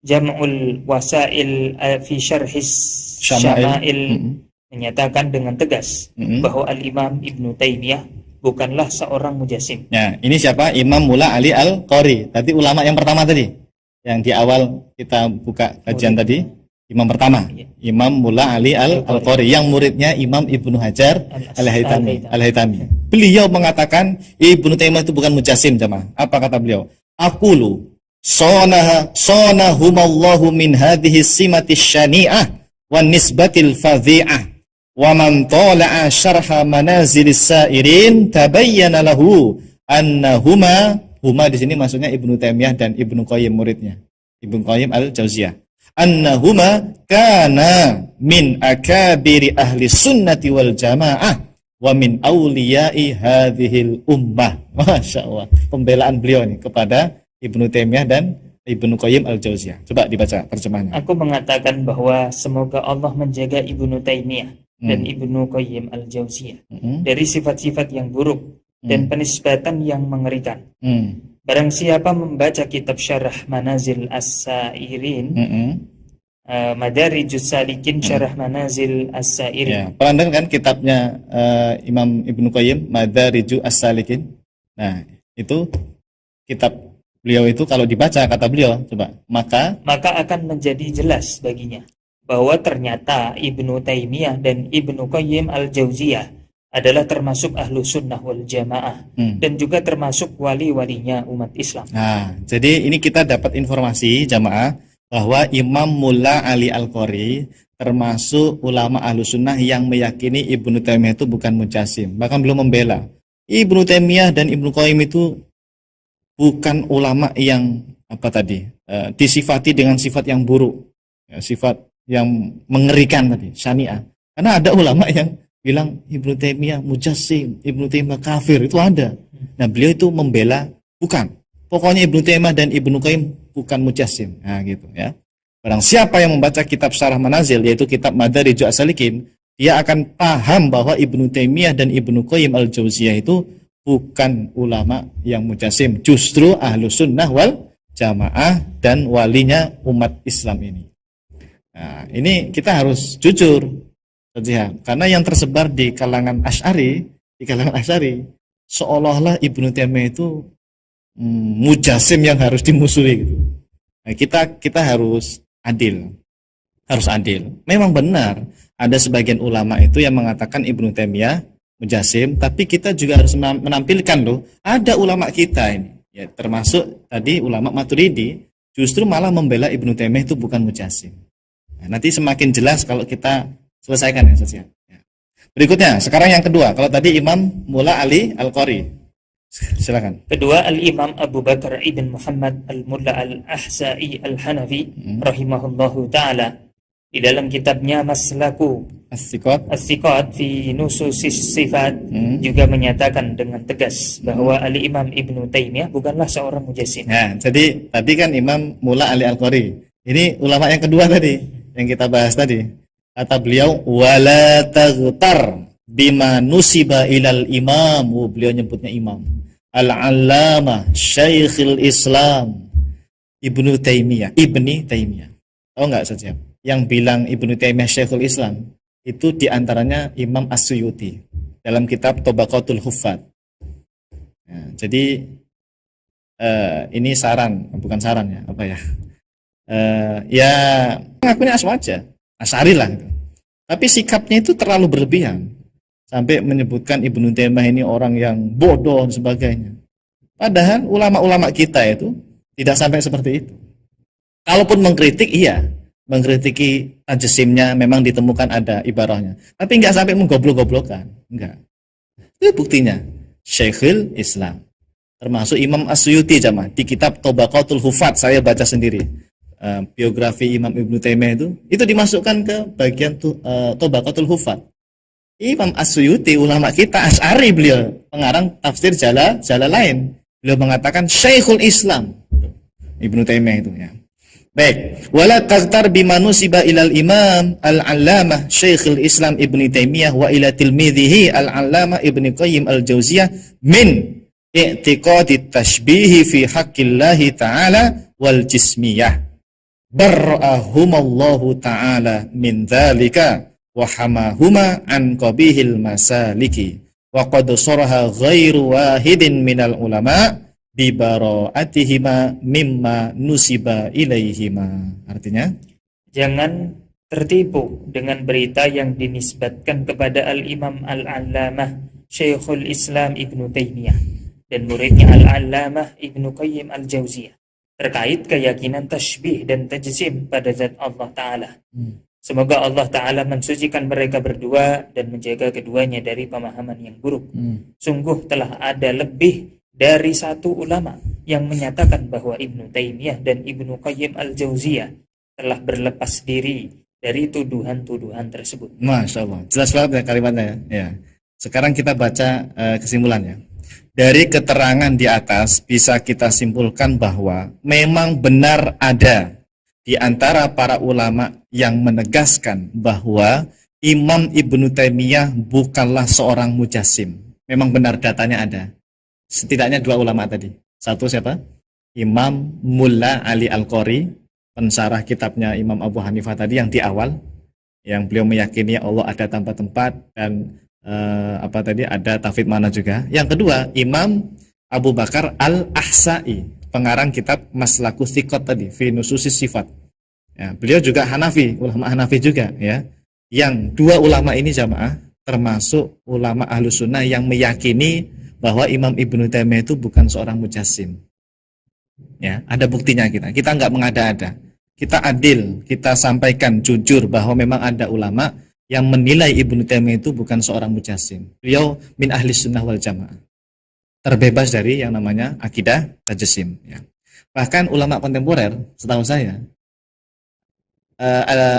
Jam'ul Wasail fi Syarhis Syama'il menyatakan dengan tegas bahwa Al-Imam Ibnu Taimiyah bukanlah seorang mujassim. Ya, ini siapa? Imam Mulla Ali Al-Qari. Tadi ulama yang pertama tadi. Yang di awal kita buka kajian tadi, imam pertama. Ya. Imam Mulla Ali Al-Qari yang muridnya Imam Ibnu Hajar Al-Haytami. Beliau mengatakan Ibnu Taimiyah itu bukan mujassim, jemaah. Apa kata beliau? Aqulu sonahumallahu min hadhihi simati syani'ah wan nisbatil fadhi'ah. Wa man tala'a syarha manazilis sa'irin tabayyana lahu annahuma huma di sini maksudnya Ibnu Taimiyah dan Ibnu Qayyim muridnya Ibnu Qayyim Al-Jauziyah annahuma kana min akabiri ahli sunnati wal jamaah wa min awliyai hadhil ummah. Masya Allah, pembelaan beliau nih kepada Ibnu Taimiyah dan Ibnu Qayyim Al-Jauziyah. Coba dibaca terjemahnya. Aku mengatakan bahwa semoga Allah menjaga Ibnu Taimiyah dan Ibnu Qayyim Al-Jauziyah dari sifat-sifat yang buruk dan penisbatan yang mengerikan. Barang siapa membaca kitab Syarah Manazil As-Sairin, Madarijus Salikin Syarah Manazil As-Sairin. Ya, pernah kan kitabnya Imam Ibnu Qayyim Madarijus As-Salikin. Nah, itu kitab beliau itu kalau dibaca kata beliau, coba, maka akan menjadi jelas baginya bahwa ternyata Ibnu Taimiyah dan Ibnu Qayyim Al-Jauziyah adalah termasuk ahlu sunnah wal jamaah dan juga termasuk wali-walinya umat Islam. Nah, jadi ini kita dapat informasi jamaah bahwa Imam Mulla Ali Al-Qari termasuk ulama ahlu sunnah yang meyakini Ibnu Taimiyah itu bukan mujassim, bahkan belum membela. Ibnu Taimiyah dan Ibnu Qayyim itu bukan ulama yang apa tadi disifati dengan sifat yang buruk, ya, sifat yang mengerikan tadi, syani'ah. Karena ada ulama yang bilang Ibnu Taimiyah mujassim, Ibnu Taimiyah kafir, itu ada. Nah, beliau itu membela bukan. Pokoknya Ibnu Taimiyah dan Ibnu Qayyim bukan mujassim. Nah, gitu ya. Barang siapa yang membaca kitab Syarah Manazil yaitu kitab Madarijus As-Salikin, dia akan paham bahwa Ibnu Taimiyah dan Ibnu Qayyim Al-Jauziyah itu bukan ulama yang mujassim, justru ahlu sunnah wal jamaah dan walinya umat Islam ini. Nah, ini kita harus jujur saja, karena yang tersebar di kalangan Asy'ari, seolah-olah Ibnu Taimiyah itu mujassim yang harus dimusuhi gitu. Nah, kita harus adil. Memang benar ada sebagian ulama itu yang mengatakan Ibnu Taimiyah mujassim, tapi kita juga harus menampilkan loh, ada ulama kita ini, ya termasuk tadi ulama Maturidi, justru malah membela Ibnu Taimiyah itu bukan mujassim. Nah, nanti semakin jelas kalau kita selesaikan ya saja. Berikutnya, sekarang yang kedua, kalau tadi Imam Mulla Ali Al-Qari. Silakan. Kedua, Al-Imam Abu Bakar ibn Muhammad Al-Mulla Al-Ahsa'i Al-Hanafi rahimahullahu ta'ala di dalam kitabnya Maslaku As-Siqat. As-Siqat fi Nususis Sifat juga menyatakan dengan tegas bahwa Al-Imam Ibnu Taimiyah bukanlah seorang mujassim. Nah, jadi tadi kan Imam Mulla Ali Al-Qari. Ini ulama yang kedua tadi yang kita bahas tadi. Kata beliau wala taghtar bima nusiba ilal imam. Beliau nyebutnya imam. Al-Allamah Syekhul Islam Ibnu Taimiyah. Ibni Taimiyah. Tahu enggak saja? Yang bilang Ibnu Taimiyah Syekhul Islam itu diantaranya Imam As-Suyuti dalam kitab Tabaqatul Huffaz. Nah, jadi ini saran, bukan saran ya, apa ya? Ya ngakunya aja, Asy'ari lah gitu. Tapi sikapnya itu terlalu berlebihan sampai menyebutkan Ibnu Taimiyah ini orang yang bodoh dan sebagainya. Padahal ulama-ulama kita itu tidak sampai seperti itu. Kalaupun mengkritik, iya, mengkritiki tajsimnya memang ditemukan ada ibarahnya, tapi enggak sampai menggoblok-goblokkan, enggak. Itu buktinya Syekhul Islam, termasuk Imam As-Suyuti jamaah di kitab Tabaqatul Huffaz, saya baca sendiri biografi Imam Ibnu Taimiyah itu dimasukkan ke bagian Tabaqatul Huffaz. Imam As-Suyuti ulama kita Asy'ari, beliau pengarang tafsir Jalalain, beliau mengatakan Syekhul Islam Ibnu Taimiyah itu ya. Baik, wala taghtar bima nusiba ilal imam al-allamah Syekhul Islam Ibnu Taimiyah wa ila tilmidhihi al-allamah Ibnu Qayyim al-Jauziyah min i'tiqadi tashbihi fi haqqillahi ta'ala wal jismiyah. Barrahumallahu ta'ala min dzalika wa hamahuma an qabihil masaliki wa qad saraha ghairu wahidin minal ulama bibara'atihima mimma nusiba ilaihima. Artinya, jangan tertipu dengan berita yang dinisbatkan kepada Al-Imam Al-Allamah Syekhul Islam Ibnu Taimiyah dan muridnya Al-Allamah Ibnu Qayyim Al-Jauziyah terkait keyakinan tasybih dan tajsim pada zat Allah Ta'ala. Semoga Allah Ta'ala mensucikan mereka berdua dan menjaga keduanya dari pemahaman yang buruk. Sungguh telah ada lebih dari satu ulama yang menyatakan bahwa Ibnu Taimiyah dan Ibnu Qayyim Al-Jauziyah telah berlepas diri dari tuduhan-tuduhan tersebut. Masya Allah, jelas banget ya kalimatnya ya. Sekarang kita baca kesimpulannya. Dari keterangan di atas bisa kita simpulkan bahwa memang benar ada di antara para ulama yang menegaskan bahwa Imam Ibnu Taimiyah bukanlah seorang mujassim. Memang benar, datanya ada. Setidaknya dua ulama tadi. Satu siapa? Imam Mulla Ali Al-Qari, pensarah kitabnya Imam Abu Hanifah tadi yang di awal, yang beliau meyakini Allah ada tanpa tempat dan ada tauhid mana juga. Yang kedua, Imam Abu Bakar Al-Ahsa'i, pengarang kitab Maslaku Thiqat tadi, fi Nususis Sifat. Ya, beliau juga Hanafi, ulama Hanafi juga ya. Yang dua ulama ini jamaah termasuk ulama Ahlus Sunnah yang meyakini bahwa Imam Ibnu Taimiyah itu bukan seorang mujassim. Ya, ada buktinya kita. Kita enggak mengada-ada. Kita adil, kita sampaikan jujur bahwa memang ada ulama yang menilai Ibnu Taimiyah itu bukan seorang mujassim. Beliau min ahli sunnah wal jamaah. Terbebas dari yang namanya akidah tajsim. Ya. Bahkan ulama kontemporer, setahu saya,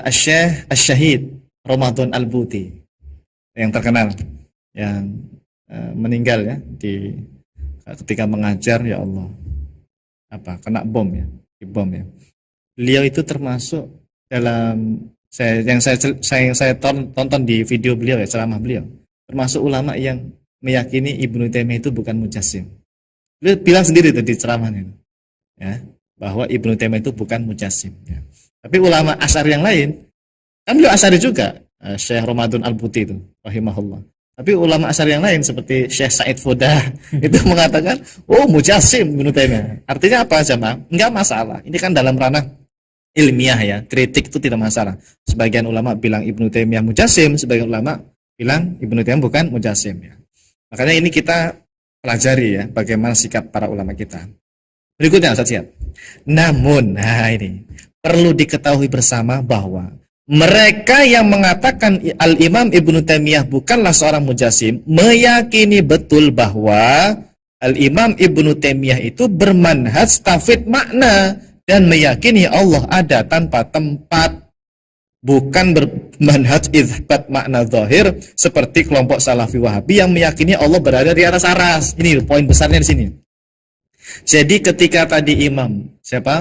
Syekh Asy-Syahid Ramadan Al-Buti yang terkenal, yang meninggal ya ketika mengajar, ya Allah, kena bom ya, dibom ya. Beliau itu termasuk dalam yang saya tonton di video beliau ya, ceramah beliau, termasuk ulama yang meyakini Ibnu Taimiyah itu bukan mujassim. Beliau bilang sendiri tadi ceramahnya ya, bahwa Ibnu Taimiyah itu bukan mujassim ya. Tapi ulama Asy'ari yang lain, kan beliau Asy'ari juga, Syekh Ramadan Al-Buti itu rahimahullah. Tapi ulama Asy'ari yang lain seperti Syekh Said Fodah itu mengatakan, oh mujassim Ibnu Taimiyah. Artinya apa jamaah? Enggak masalah. Ini kan dalam ranah ilmiah ya, kritik itu tidak masalah. Sebagian ulama bilang Ibnu Taimiyah mujassim, sebagian ulama bilang Ibnu Taimiyah bukan mujassim ya. Makanya ini kita pelajari ya bagaimana sikap para ulama kita. Berikutnya Ustaz siap. Namun, ini perlu diketahui bersama bahwa mereka yang mengatakan Al-Imam Ibnu Taimiyah bukanlah seorang mujassim meyakini betul bahwa Al-Imam Ibnu Taimiyah itu bermanhaj tauhid makna dan meyakini Allah ada tanpa tempat, bukan bermanhaj itsbat makna zahir seperti kelompok Salafi Wahabi yang meyakini Allah berada di atas aras. Ini poin besarnya di sini. Jadi ketika tadi Imam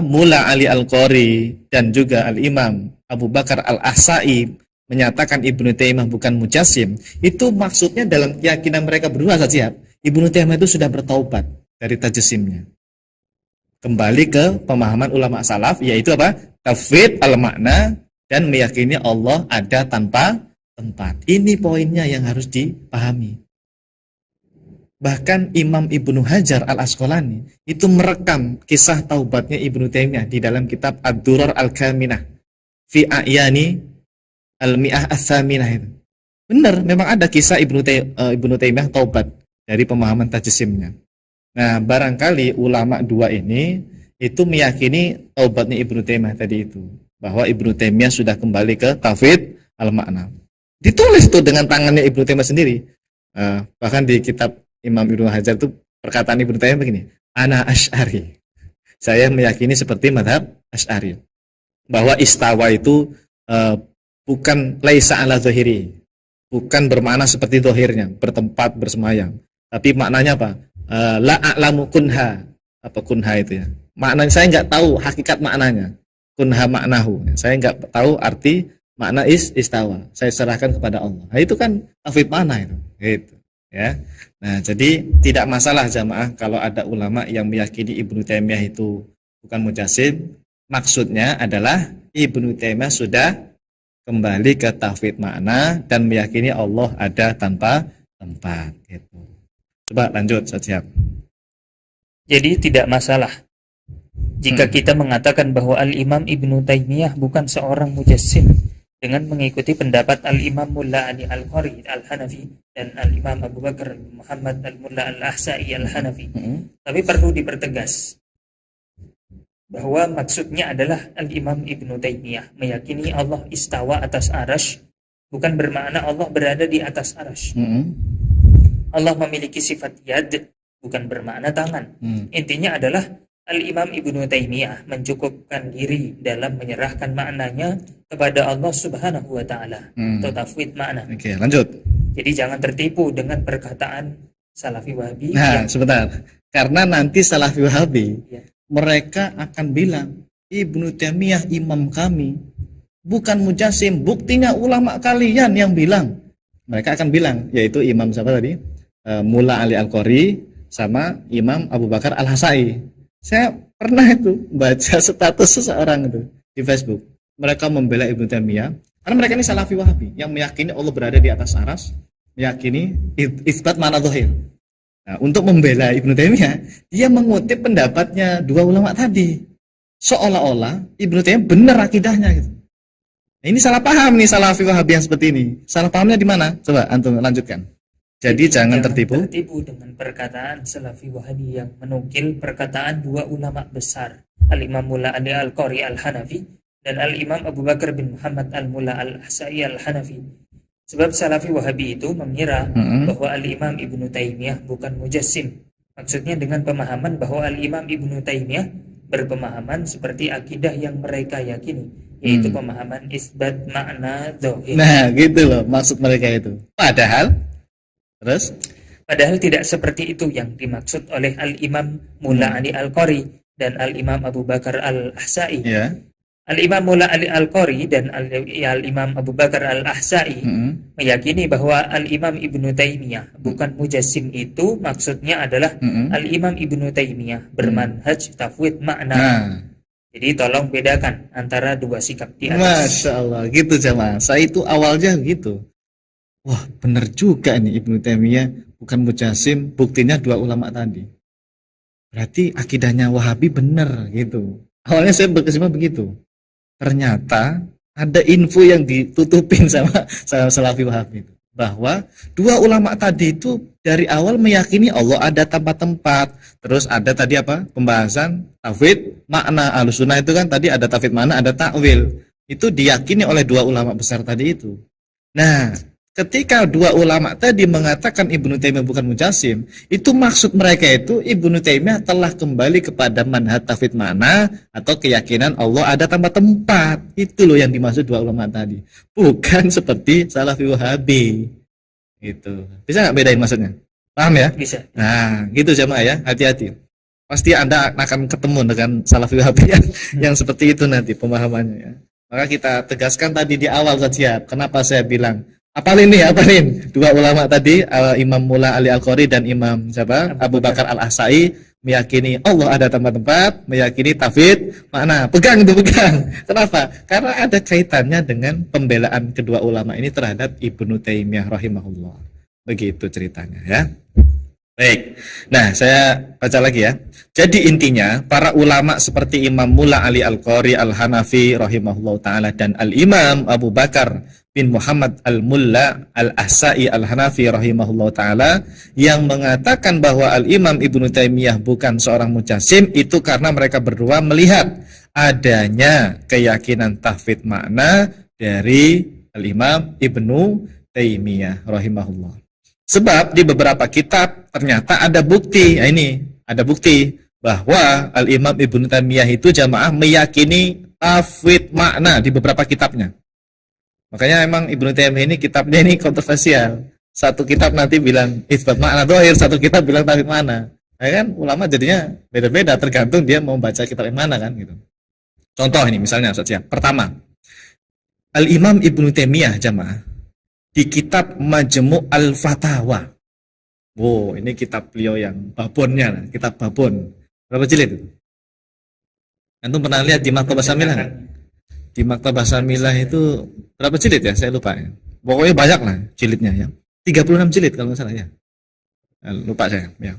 Mulla Ali Al-Qari dan juga Al-Imam Abu Bakar Al-Ahsa'i menyatakan Ibnu Taimiyah bukan mujassim, itu maksudnya dalam keyakinan mereka berdua saja Ibnu Taimiyah itu sudah bertaubat dari tajsimnya. Kembali ke pemahaman ulama salaf, yaitu apa? Tauhid al-makna dan meyakini Allah ada tanpa tempat. Ini poinnya yang harus dipahami. Bahkan Imam Ibnu Hajar Al-Asqalani itu merekam kisah taubatnya Ibnu Taimiyah di dalam kitab Ad-Durar Al-Kaminah fi A'yani Al-Mi'ah Ats-Tsaminah itu. Benar, memang ada kisah Ibnu Taimiyah taubat dari pemahaman tajsimnya. Nah, barangkali ulama dua ini itu meyakini taubatnya Ibnu Taimiyah tadi itu, bahwa Ibnu Taimiyah sudah kembali ke tauhid al-makna. Ditulis tuh dengan tangannya Ibnu Taimiyah sendiri. Bahkan di kitab Imam Ibnu Hajar itu perkataan Ibnu Taimiyah begini, ana asy'ari. Saya meyakini seperti mazhab Asy'ari, bahwa istawa itu bukan laisa ala zahiri, bukan bermakna seperti zahirnya, bertempat, bersemayam. Tapi maknanya apa? La a'lamu kunha. Apa kunha itu ya? Maknanya saya enggak tahu hakikat maknanya. Kunha maknahu. Saya enggak tahu arti makna istawa. Saya serahkan kepada Allah. Nah, itu kan tauhid mana itu? Gitu, ya. Nah, jadi tidak masalah jamaah kalau ada ulama yang meyakini Ibnu Taimiyah itu bukan mujassim. Maksudnya adalah Ibnu Taimiyah sudah kembali ke tauhid makna dan meyakini Allah ada tanpa tempat gitu. Coba lanjut saja. Jadi tidak masalah jika kita mengatakan bahwa Al-Imam Ibnu Taimiyah bukan seorang mujassim dengan mengikuti pendapat Al-Imam Mulla Ali Al-Qari Al-Hanafi dan Al-Imam Abu Bakar Muhammad Al-Mulla Al-Ahsa'i Al-Hanafi. Tapi perlu dipertegas bahwa maksudnya adalah Al-Imam Ibnu Taimiyah meyakini Allah istawa atas arash, bukan bermakna Allah berada di atas arash. Allah memiliki sifat yad, bukan bermakna tangan. Intinya adalah Al-Imam Ibnu Taimiyah mencukupkan diri dalam menyerahkan maknanya kepada Allah Subhanahu wa taala atau tauhid makna. Oke, lanjut. Jadi jangan tertipu dengan perkataan Salafi Wahabi. Nah, sebentar. Karena nanti Salafi Wahabi mereka akan bilang Ibnu Taimiyah imam kami bukan mujassim, buktinya ulama kalian yang bilang. Mereka akan bilang, yaitu imam siapa tadi? Mulla Ali Al-Qari sama Imam Abu Bakar Al-Ahsa'i. Saya pernah itu baca status seseorang itu di Facebook. Mereka membela Ibnu Taimiyah karena mereka ini Salafi Wahabi yang meyakini Allah berada di atas aras, meyakini itsbat makna zahir. Nah, untuk membela Ibnu Taimiyah, dia mengutip pendapatnya dua ulama tadi. Seolah-olah Ibnu Taimiyah benar akidahnya gitu. Nah, ini salah paham nih Salafi Wahabi yang seperti ini. Salah pahamnya di mana? Coba antum lanjutkan. Jadi jangan tertipu dengan perkataan Salafi Wahabi yang menukil perkataan dua ulama besar, Al-Imam Mulla Ali Al-Qari Al-Hanafi dan Al-Imam Abu Bakar bin Muhammad Al-Mulla Al-Ahsa'i Al-Hanafi. Sebab Salafi Wahabi itu mengira bahwa Al-Imam Ibnu Taimiyah bukan mujassim. Maksudnya dengan pemahaman bahwa Al-Imam Ibnu Taimiyah berpemahaman seperti akidah yang mereka yakini, yaitu pemahaman isbat makna zahir. Nah, gitu loh maksud mereka itu. Padahal tidak seperti itu yang dimaksud oleh Al-Imam Mulla Ali Al-Qari dan Al-Imam Abu Bakar Al-Ahsa'i. Al-Imam Mulla Ali Al-Qari dan Al-Imam Abu Bakar Al-Ahsa'i meyakini bahwa Al-Imam Ibnu Taimiyah bukan mujassim, itu maksudnya adalah Al-Imam Ibnu Taimiyah bermanhaj tauhid makna. Jadi tolong bedakan antara dua sikap di atas. Masya Allah, gitu jamaah. Saya itu awalnya gitu. Wah, benar juga nih Ibnu Taimiyah bukan mujassim, buktinya dua ulama tadi. Berarti akidahnya Wahabi benar gitu. Awalnya saya berkesimpulan begitu. Ternyata ada info yang ditutupin sama Salafi Wahabi itu, bahwa dua ulama tadi itu dari awal meyakini Allah ada tempat-tempat. Terus ada tadi apa? Pembahasan tauhid makna. Ahlussunnah itu kan tadi ada tauhid makna, ada takwil. Itu diyakini oleh dua ulama besar tadi itu. Nah, ketika dua ulama tadi mengatakan Ibnu Taimiyah bukan mujassim, itu maksud mereka itu Ibnu Taimiyah telah kembali kepada manhaj tauhid makna atau keyakinan Allah ada tanpa tempat. Itu loh yang dimaksud dua ulama tadi. Bukan seperti Salafi Wahabi. Gitu. Bisa nggak bedain maksudnya? Paham ya? Bisa. Nah, gitu jamaah ya, hati-hati. Pasti Anda akan ketemu dengan Salafi Wahabi yang seperti itu nanti pemahamannya ya. Maka kita tegaskan tadi di awal saja, kenapa saya bilang apalin dua ulama tadi, Imam Mula Ali Al-Qari dan Imam siapa? Abu Bakar Al-Ahsai meyakini Allah ada tempat-tempat, meyakini tauhid makna. Pegang itu, pegang. Kenapa? Karena ada kaitannya dengan pembelaan kedua ulama ini terhadap Ibnu Taimiyah rahimahullah. Begitu ceritanya ya. Baik. Nah, saya baca lagi ya. Jadi intinya para ulama seperti Imam Mula Ali Al-Qari Al-Hanafi rahimahullah taala dan Al-Imam Abu Bakar bin Muhammad Al-Mulla Al-Ahsai Al-Hanafi rahimahullah taala yang mengatakan bahwa Al-Imam Ibnu Taimiyah bukan seorang mujassim itu karena mereka berdua melihat adanya keyakinan tauhid makna dari Al-Imam Ibnu Taimiyah rahimahullah. Sebab di beberapa kitab ternyata ada bukti, ya ini ada bukti bahwa Al-Imam Ibnu Taimiyah itu jamaah meyakini tauhid makna di beberapa kitabnya. Makanya emang Ibnu Taimiyah ini kitabnya ini kontroversial. Satu kitab nanti bilang itsbat makna dzahir, satu kitab bilang tauhid makna. Ya kan ulama jadinya beda-beda tergantung dia mau baca kitab yang mana kan gitu. Contoh ini misalnya saja. Pertama, Al-Imam Ibnu Taimiyah jamaah di kitab Majmu' Al-Fatawa. Wow, ini kitab beliau yang babonnya, kitab babon. Berapa jilid itu? Antum pernah lihat di Maktabah Samilah? Di Maktabah Samilah itu berapa jilid ya? Saya lupa ya. Pokoknya banyak lah jilidnya ya. 36 jilid kalau nggak salah ya. Lupa saya ya.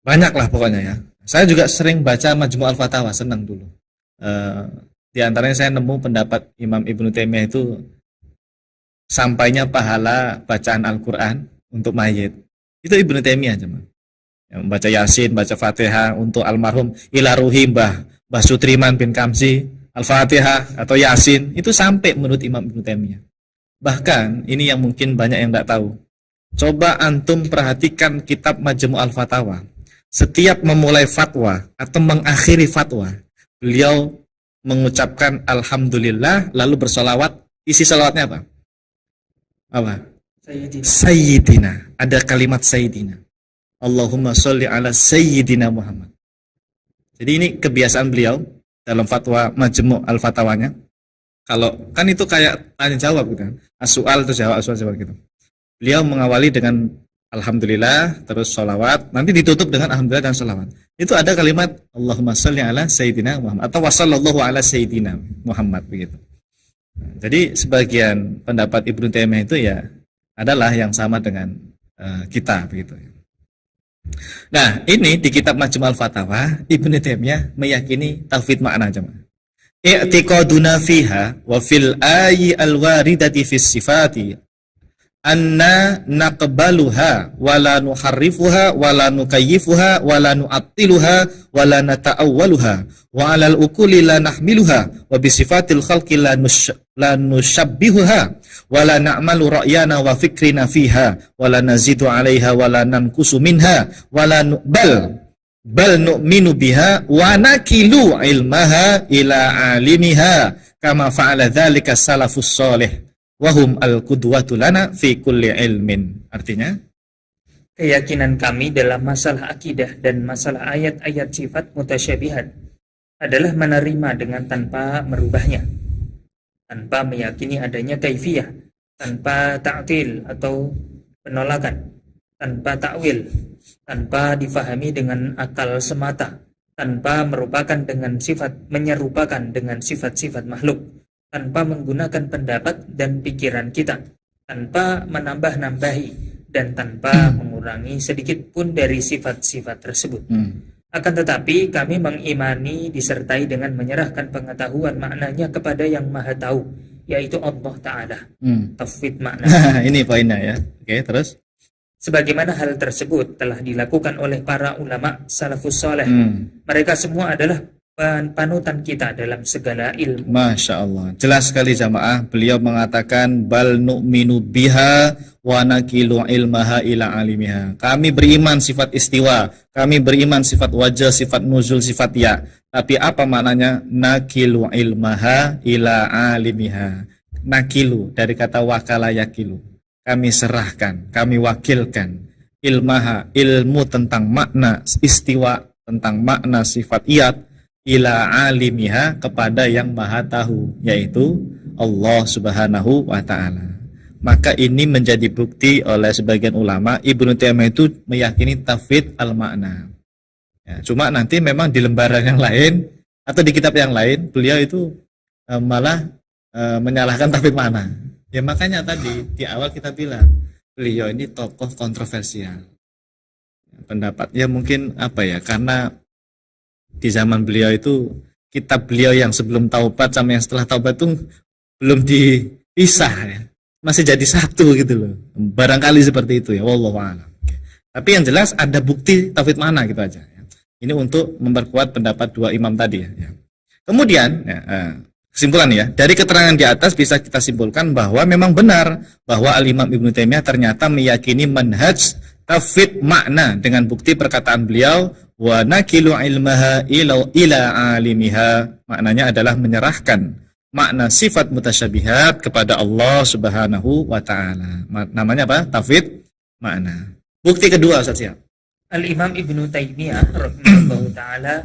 Banyak lah pokoknya ya. Saya juga sering baca Majmu' Al-Fatawa, senang dulu. Di antaranya saya nemu pendapat Imam Ibnu Taimiyah itu sampainya pahala bacaan Al-Quran untuk mayit. Itu Ibnu Taimiyah cuman. Yang membaca Yasin, baca Fatihah untuk almarhum ila ruhi Mbah Sutriman bin Kamsi, Al-Fatihah atau Yasin, itu sampai menurut Imam Ibnu Taimiyah. Bahkan ini yang mungkin banyak yang tidak tahu. Coba antum perhatikan kitab Majmu' Al-Fatawa. Setiap memulai fatwa atau mengakhiri fatwa, beliau mengucapkan alhamdulillah lalu bersolawat. Isi solawatnya apa? Apa? Sayyidina. Ada kalimat Sayyidina. Allahumma sholli ala Sayyidina Muhammad. Jadi ini kebiasaan beliau dalam fatwa Majmu' Al-Fatawanya. Kalau kan itu kayak tanya jawab gitu kan. As-su'al itu jawab, as-su'al jawab gitu. Beliau mengawali dengan alhamdulillah terus sholawat, nanti ditutup dengan alhamdulillah dan sholawat. Itu ada kalimat Allahumma sholli ala Sayyidina Muhammad atau wassallallahu ala Sayyidina Muhammad begitu. Jadi sebagian pendapat Ibnu Taimiyah itu ya adalah yang sama dengan kita begitu. Nah, ini di kitab Majmu' Al-Fatawa Ibnu Taimiyah meyakini tauhid makna jemaah. I'tiqaduna fiha wa fil ayyi al-waridati fis sifati anna naqbaluha wa la nuharrifuha wa la nukayyifuha wa la nu'attiluha wa la nata'awwaluha wa 'alal uquli la nahmiluha wa bi sifatil khalqi la nushabbihuha wa la na'malu ra'yana wa fikrina fiha wa la nazidu 'alaiha wa la nanqusu minha wa la bal nu'minu biha wa nakilu ilmaha ila 'alimiha kama fa'ala dzalika salafus shalih wahum al-qudwatu lana fi kulli ilmin. Artinya, keyakinan kami dalam masalah akidah dan masalah ayat-ayat sifat mutasyabihat adalah menerima dengan tanpa merubahnya, tanpa meyakini adanya kaifiyah, tanpa ta'til atau penolakan, tanpa ta'wil, tanpa difahami dengan akal semata, tanpa merupakan dengan sifat menyerupakan dengan sifat-sifat makhluk, tanpa menggunakan pendapat dan pikiran kita, tanpa menambah-nambahi dan tanpa mengurangi sedikit pun dari sifat-sifat tersebut. Akan tetapi kami mengimani disertai dengan menyerahkan pengetahuan maknanya kepada yang maha tahu, yaitu Allah Ta'ala. Tauhid makna. Ini poinnya ya. Oke, terus? Sebagaimana hal tersebut telah dilakukan oleh para ulama salafus saleh. Mereka semua adalah panutan kita dalam segala ilmu. Masya Allah, jelas sekali jamaah. Beliau mengatakan bal nu'minu biha wa nakilu ilmaha ila alimiha. Kami beriman sifat istiwa, kami beriman sifat wajah, sifat nuzul, sifat ya. Tapi apa maknanya? Nakilu ilmaha ila alimiha. Nakilu dari kata wakala yakilu. Kami serahkan, kami wakilkan ilmaha, ilmu tentang makna istiwa, tentang makna sifat iyat, ila alimiha, kepada yang maha tahu, yaitu Allah subhanahu wa ta'ala. Maka ini menjadi bukti oleh sebagian ulama. Ibnu Taimiyah itu meyakini tauhid al-makna ya, cuma nanti memang di lembaran yang lain atau di kitab yang lain beliau itu malah menyalahkan tauhid makna ya. Makanya tadi di awal kita bilang beliau ini tokoh kontroversial. Pendapat ya mungkin apa ya, karena di zaman beliau itu kitab beliau yang sebelum taubat sama yang setelah taubat itu belum dipisah ya. Masih jadi satu gitu loh. Barangkali seperti itu ya, wallahu a'lam. Tapi yang jelas ada bukti tauhid mana gitu aja ya. Ini untuk memperkuat pendapat dua imam tadi ya. Kemudian ya, kesimpulan ya, dari keterangan di atas bisa kita simpulkan bahwa memang benar bahwa Al-Imam Ibnu Taimiyah ternyata meyakini manhaj tauhid makna dengan bukti perkataan beliau wa nakilu ilmaha ila alimiha. Maknanya adalah menyerahkan makna sifat mutasyabihat kepada Allah subhanahu wa ta'ala. Namanya apa? Tauhid makna. Bukti kedua Ustaz ya. Al-Imam Ibnu Taimiyah rahimahullahu ta'ala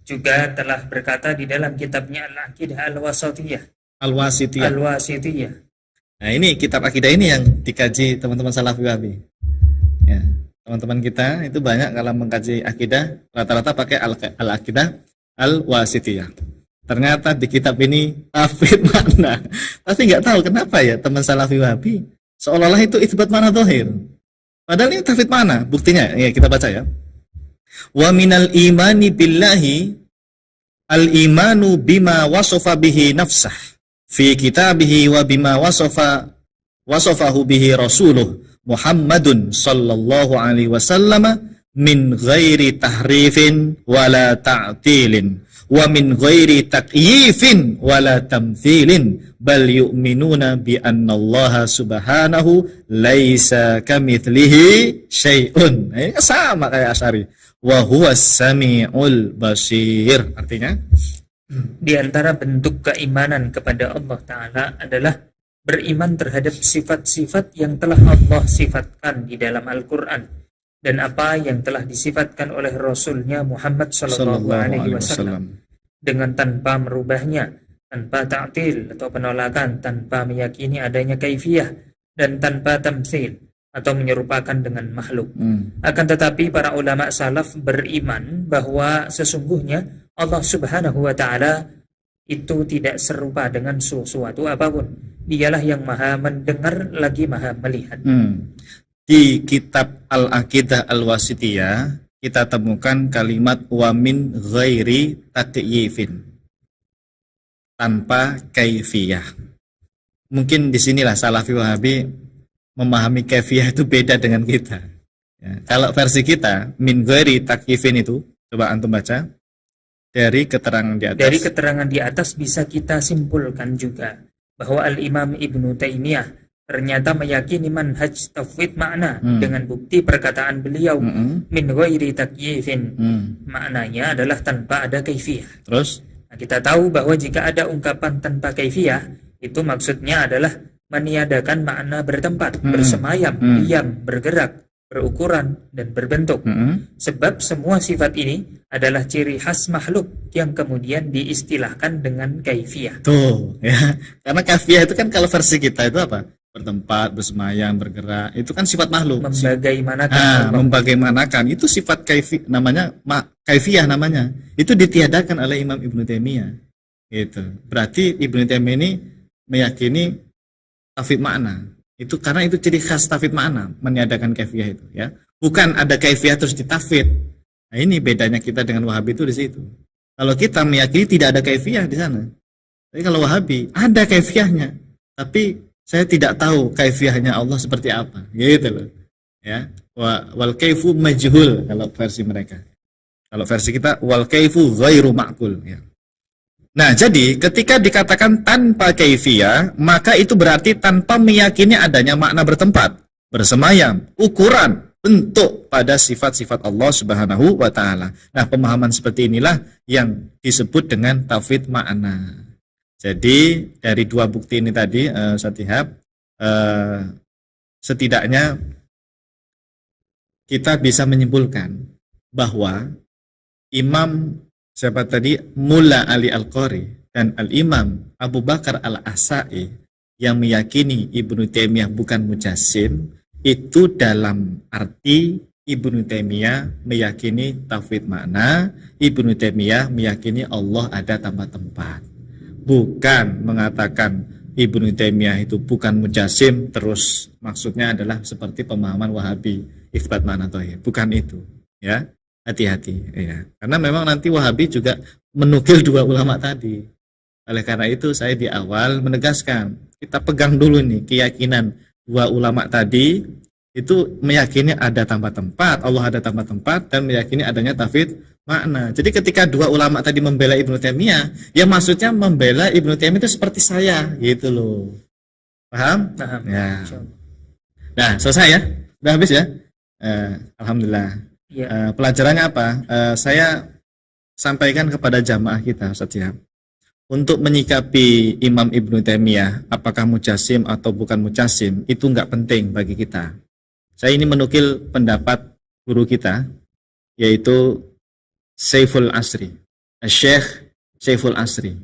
juga telah berkata di dalam kitabnya Al-Aqidah Al-Wasithiyah. Al-Wasithiyah. Al-Wasithiyah. Nah ini kitab akidah ini yang dikaji teman-teman Salafi Wahabi. Ya, teman-teman kita itu banyak kalau mengkaji akidah rata-rata pakai Al-Aqidah Al-Wasithiyah. Ternyata di kitab ini tauhid makna. Tapi nggak tahu kenapa ya teman Salafi Wahabi seolah-olah itu isbat makna zahir. Padahal ini tauhid makna. Buktinya ya kita baca ya. Wa minal imani billahi al-imanu bima wasafa bihi nafsah fi kitabihi wa bima wasafahu bihi rasuluh Muhammadun sallallahu alaihi wasallam min ghairi tahrifin wala ta'tilin wa min ghairi takyifin wala tamthilin bal yu'minuna bi anna Allah subhanahu laisa kamitslihi syai'un. Ini sama kayak Asy'ari. Wa huwas samiul basir. Artinya di antara bentuk keimanan kepada Allah Ta'ala adalah beriman terhadap sifat-sifat yang telah Allah sifatkan di dalam Al-Quran dan apa yang telah disifatkan oleh Rasulnya Muhammad Sallallahu Alaihi Wasallam dengan tanpa merubahnya, tanpa ta'til atau penolakan, tanpa meyakini adanya kaifiyah dan tanpa tamtsil atau menyerupakan dengan makhluk. Akan tetapi para ulama salaf beriman bahwa sesungguhnya Allah Subhanahu wa Ta'ala itu tidak serupa dengan sesuatu apapun. Dialah yang maha mendengar lagi maha melihat. Di kitab Al-Aqidah Al-Wasithiyah kita temukan kalimat wa min ghairi takyifin, tanpa kaifiyah. Mungkin disinilah Salafi Wahabi memahami kaifiyah itu beda dengan kita ya. Kalau versi kita min ghairi takyifin itu, coba antum baca dari keterangan di atas. Dari keterangan di atas bisa kita simpulkan juga bahwa Al-Imam Ibnu Taimiyah ternyata meyakini manhaj tauhid makna dengan bukti perkataan beliau min ghairi takyifin. Maknanya adalah tanpa ada kaifiyah. Terus kita tahu bahwa jika ada ungkapan tanpa kaifiyah itu maksudnya adalah meniadakan makna bertempat, bersemayam, diam, bergerak, berukuran dan berbentuk. Sebab semua sifat ini adalah ciri khas makhluk yang kemudian diistilahkan dengan kaifiyah. Tuh, ya. Karena kaifiyah itu kan kalau versi kita itu apa? Bertempat, bersemayam, bergerak. Itu kan sifat makhluk. Membagaimanakan. Itu sifat namanya kaifiyah namanya. Itu ditiadakan oleh Imam Ibnu Taimiyah. Gitu. Berarti Ibnu Taimiyah ini meyakini tauhid makna. Itu karena itu ciri khas tauhid makna, meniadakan kaifiyah itu ya. Bukan ada kaifiyah terus ditafid. Nah, ini bedanya kita dengan Wahabi itu di situ. Kalau kita meyakini tidak ada kaifiyah di sana. Tapi kalau Wahabi ada kaifiyahnya. Tapi saya tidak tahu kaifiyahnya Allah seperti apa. Gitu loh. Ya. Wal kaifu majhul kalau versi mereka. Kalau versi kita wal kaifu ghairu ma'qul ya. Nah, jadi ketika dikatakan tanpa kaifiyah, maka itu berarti tanpa meyakini adanya makna bertempat, bersemayam, ukuran, bentuk pada sifat-sifat Allah Subhanahu wa taala. Nah, pemahaman seperti inilah yang disebut dengan tauhid makna. Jadi, dari dua bukti ini tadi, Ustaz Ihab, setidaknya kita bisa menyimpulkan bahwa Imam siapa tadi, Mulla Ali Al-Qari dan Al-Imam Abu Bakar Al-Asai yang meyakini Ibnu Taimiyah bukan mujassim, itu dalam arti Ibnu Taimiyah meyakini tauhid makna, Ibnu Taimiyah meyakini Allah ada tanpa tempat. Bukan mengatakan Ibnu Taimiyah itu bukan mujassim terus maksudnya adalah seperti pemahaman Wahabi itsbat makna tauhid. Bukan itu, ya. Hati-hati ya. Karena memang nanti Wahabi juga menukil dua ulama tadi. Oleh karena itu saya di awal menegaskan, kita pegang dulu nih keyakinan dua ulama tadi itu meyakini ada tanpa tempat, Allah ada tanpa tempat, dan meyakini adanya tauhid makna. Jadi ketika dua ulama tadi membela Ibnu Taimiyah, ya maksudnya membela Ibnu Taimiyah itu seperti saya gitu loh. Paham? Paham. Ya. Nah, selesai ya? Sudah habis ya? Alhamdulillah. Ya. Pelajarannya apa? Saya sampaikan kepada jamaah kita Ustaz Syihab, untuk menyikapi Imam Ibnu Taimiyah apakah mujassim atau bukan mujassim itu nggak penting bagi kita. Saya ini menukil pendapat guru kita, yaitu Saiful Asri, Syekh Saiful Asri.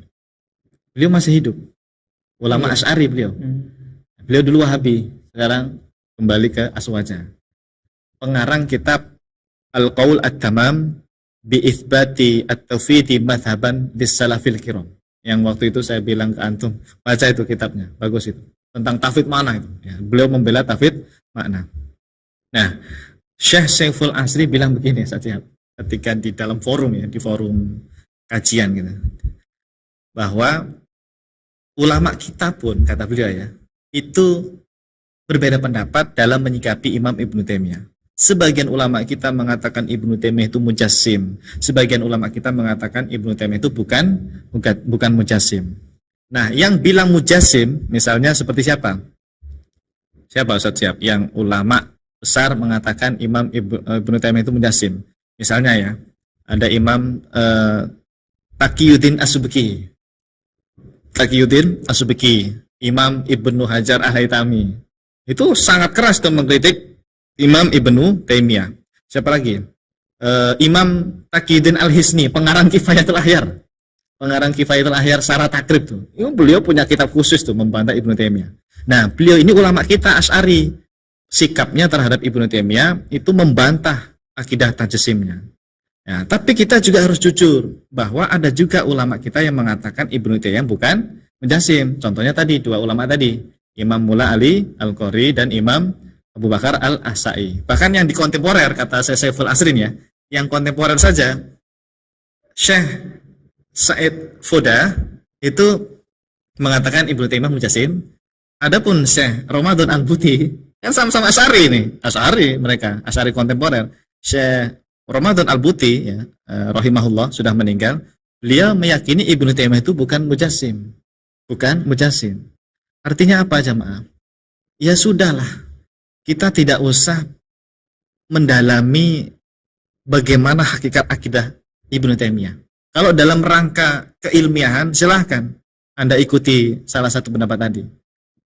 Beliau masih hidup, ulama Asy'ari beliau. Beliau dulu Wahabi, sekarang kembali ke Aswaja. Pengarang kitab Al-Qaul At-Tamam bi itsbati at-tauhid madhhaban lis-salafil kiram. Yang waktu itu saya bilang ke antum, baca itu kitabnya, bagus itu. Tentang tauhid makna itu. Ya, beliau membela tauhid makna. Nah, Syekh Saiful Asri bilang begini saja ketika di dalam forum ya, di forum kajian gitu. Bahwa ulama kita pun kata beliau ya, itu berbeda pendapat dalam menyikapi Imam Ibnu Taimiyah. Sebagian ulama kita mengatakan Ibnu Taimiyah itu mujassim. Sebagian ulama kita mengatakan Ibnu Taimiyah itu bukan mujassim. Nah, yang bilang mujassim misalnya seperti siapa? Siapa Ustaz Syihab? Yang ulama besar mengatakan Imam Ibnu Taimiyah itu mujassim. Misalnya ya, ada Imam Taqiyuddin As-Subki. Taqiyuddin As-Subki, Imam Ibnu Hajar Al-Haytami. Itu sangat keras tuh mengkritik Imam Ibnu Taimiyah. Siapa lagi? Imam Taqiyuddin Al-Hisni, pengarang Kifayatul Ahyar. Pengarang Kifayatul Ahyar Syarah Takrib tuh. Itu beliau punya kitab khusus tuh membantah Ibnu Taimiyah. Nah, beliau ini ulama kita Asy'ari. Sikapnya terhadap Ibnu Taimiyah itu membantah akidah tajsimnya. Ya, tapi kita juga harus jujur bahwa ada juga ulama kita yang mengatakan Ibnu Taimiyah bukan mujassim. Contohnya tadi dua ulama tadi, Imam Mulla Ali Al-Qari dan Imam Abu Bakar Al-Asai. Bahkan yang di kontemporer, kata Saiful Asrin ya, yang kontemporer saja, Syekh Said Foda itu mengatakan Ibnu Taimiyah mujassim. Adapun Syekh Ramadan Al-Buti, yang sama-sama Asy'ari ini, Asy'ari mereka, Asy'ari kontemporer. Syekh Ramadan Al-Buti ya, rahimahullah sudah meninggal. Beliau meyakini Ibnu Taimiyah itu bukan mujassim. Bukan mujassim. Artinya apa jamaah? Ya sudahlah. Kita tidak usah mendalami bagaimana hakikat akidah Ibnu Taimiyah. Kalau dalam rangka keilmiahan, silahkan Anda ikuti salah satu pendapat tadi.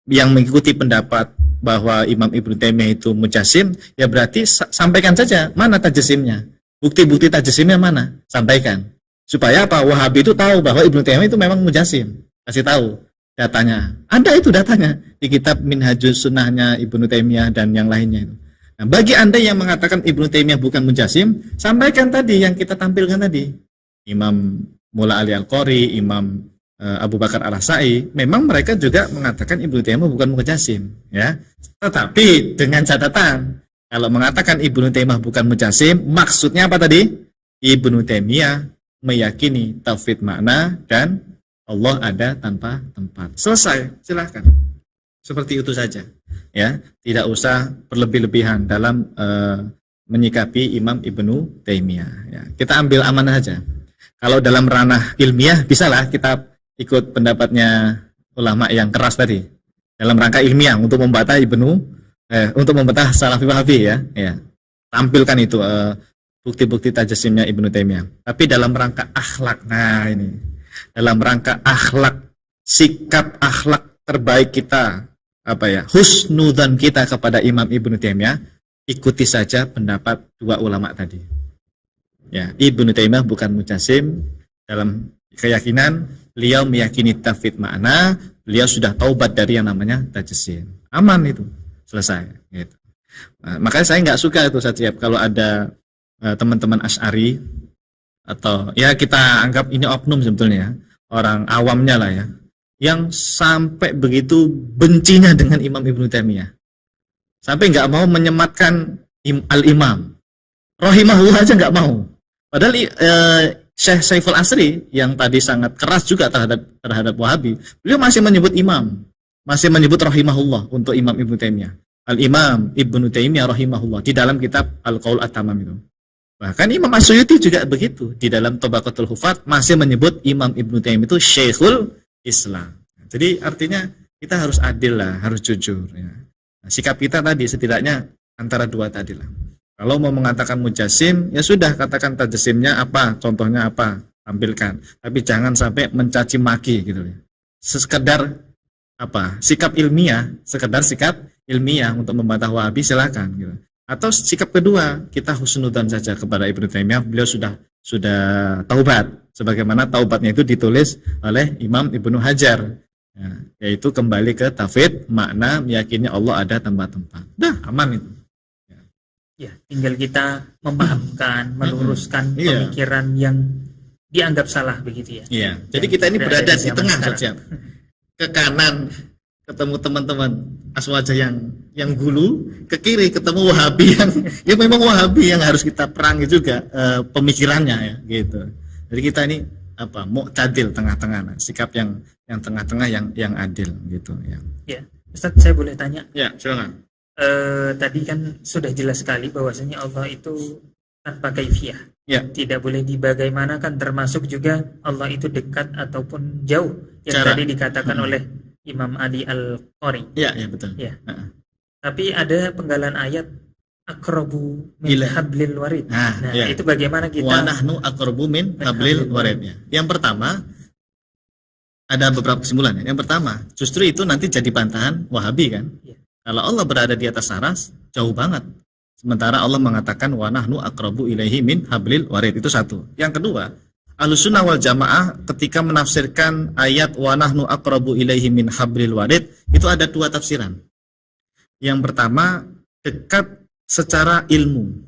Yang mengikuti pendapat bahwa Imam Ibnu Taimiyah itu mujassim, ya berarti sampaikan saja mana tajsimnya. Bukti-bukti tajsimnya mana? Sampaikan. Supaya apa? Wahabi itu tahu bahwa Ibnu Taimiyah itu memang mujassim. Kasih tahu datanya. Ada itu datanya di kitab Minhajus Sunnahnya Ibnu Taimiyah dan yang lainnya itu. Nah, bagi Anda yang mengatakan Ibnu Taimiyah bukan mujassim, sampaikan tadi yang kita tampilkan tadi. Imam Mulla Ali Al-Qari, Imam Abu Bakar Al-Asai, memang mereka juga mengatakan Ibnu Taimiyah bukan mujassim, ya. Tetapi dengan catatan, kalau mengatakan Ibnu Taimiyah bukan mujassim, maksudnya apa tadi? Ibnu Taimiyah meyakini tauhid makna dan Allah ada tanpa tempat. Selesai, silahkan. Seperti itu saja. Ya, tidak usah berlebih-lebihan dalam menyikapi Imam Ibnu Taimiyah. Ya, kita ambil amanah saja. Kalau dalam ranah ilmiah, bisalah kita ikut pendapatnya ulama yang keras tadi. Dalam rangka ilmiah untuk membantah untuk membantah Salafi Wahabi ya. Tampilkan itu bukti-bukti tajassimnya Ibnu Taimiyah. Tapi dalam rangka akhlak, nah ini. Dalam rangka akhlak, sikap akhlak terbaik kita, husnudzan kita kepada Imam Ibnu Taimiyah, ikuti saja pendapat dua ulama tadi. Ya, Ibnu Taimiyah bukan mujassim dalam keyakinan beliau meyakini tauhid makna, beliau sudah taubat dari yang namanya tajassim. Aman itu, selesai. Gitu. Nah, makanya saya nggak suka itu setiap kalau ada teman-teman Asy'ari atau ya kita anggap ini oknum sebetulnya, orang awamnya lah ya, yang sampai begitu bencinya dengan Imam Ibnu Taimiyah, sampai nggak mau menyematkan al-Imam rahimahullah aja nggak mau. Padahal Syekh Saiful Asri yang tadi sangat keras juga terhadap Wahabi, beliau masih menyebut imam, masih menyebut rahimahullah untuk Imam Ibnu Taimiyah. Al-Imam Ibnu Taimiyah rahimahullah di dalam kitab Al-Qaul At-Tamam itu. Bahkan Imam As-Suyuti juga begitu, di dalam Tabaqatul Hufat masih menyebut Imam Ibnu Taimiyah itu Syekhul Islam. Jadi artinya kita harus adil lah, harus jujur ya. Nah, sikap kita tadi setidaknya antara dua tadi lah. Kalau mau mengatakan mujassim, ya sudah katakan tajassimnya apa, contohnya apa, tampilkan. Tapi jangan sampai mencaci maki gitu ya. Sekedar sikap ilmiah, untuk membantah Wahabi silakan gitu. Atau sikap kedua, kita husnudzan saja kepada Ibnu Taimiyah, beliau sudah taubat, sebagaimana taubatnya itu ditulis oleh Imam Ibnu Hajar, ya, yaitu kembali ke tauhid makna, meyakini Allah ada tempat-tempat. Dah aman itu. Ya, tinggal kita memahamkan, meluruskan pemikiran yang dianggap salah begitu ya. Iya. Jadi kita ini berada di tengah saja. Ke kanan ketemu teman-teman aswaja yang gulu, ke kiri ketemu Wahabi yang memang Wahabi yang harus kita perangi juga pemikirannya ya gitu. Jadi kita ini mu'tadil, tengah-tengah, sikap yang tengah-tengah yang adil gitu ya. Ya, Ustaz, saya boleh tanya? Ya, silakan. Tadi kan sudah jelas sekali bahwasanya Allah itu tanpa kaifiyah. Ya. Tidak boleh dibagaimanakan, termasuk juga Allah itu dekat ataupun jauh yang tadi dikatakan oleh Imam Ali Al-Qari. Ya, betul. Ya. Tapi ada penggalan ayat aqrabu min hablil warid. Nah, itu bagaimana kita? Wa nahnu aqrabu min hablil warid. Yang pertama ada beberapa kesimpulan. Yang pertama, justru itu nanti jadi bantahan Wahabi kan? Ya. Kalau Allah berada di atas aras, jauh banget. Sementara Allah mengatakan wa nahnu aqrabu ilaihi min hablil warid. Itu satu. Yang kedua, Ahlussunnah wal Jamaah ketika menafsirkan ayat wa nahnu aqrabu ilaihi min hablil warid, itu ada dua tafsiran. Yang pertama, dekat secara ilmu.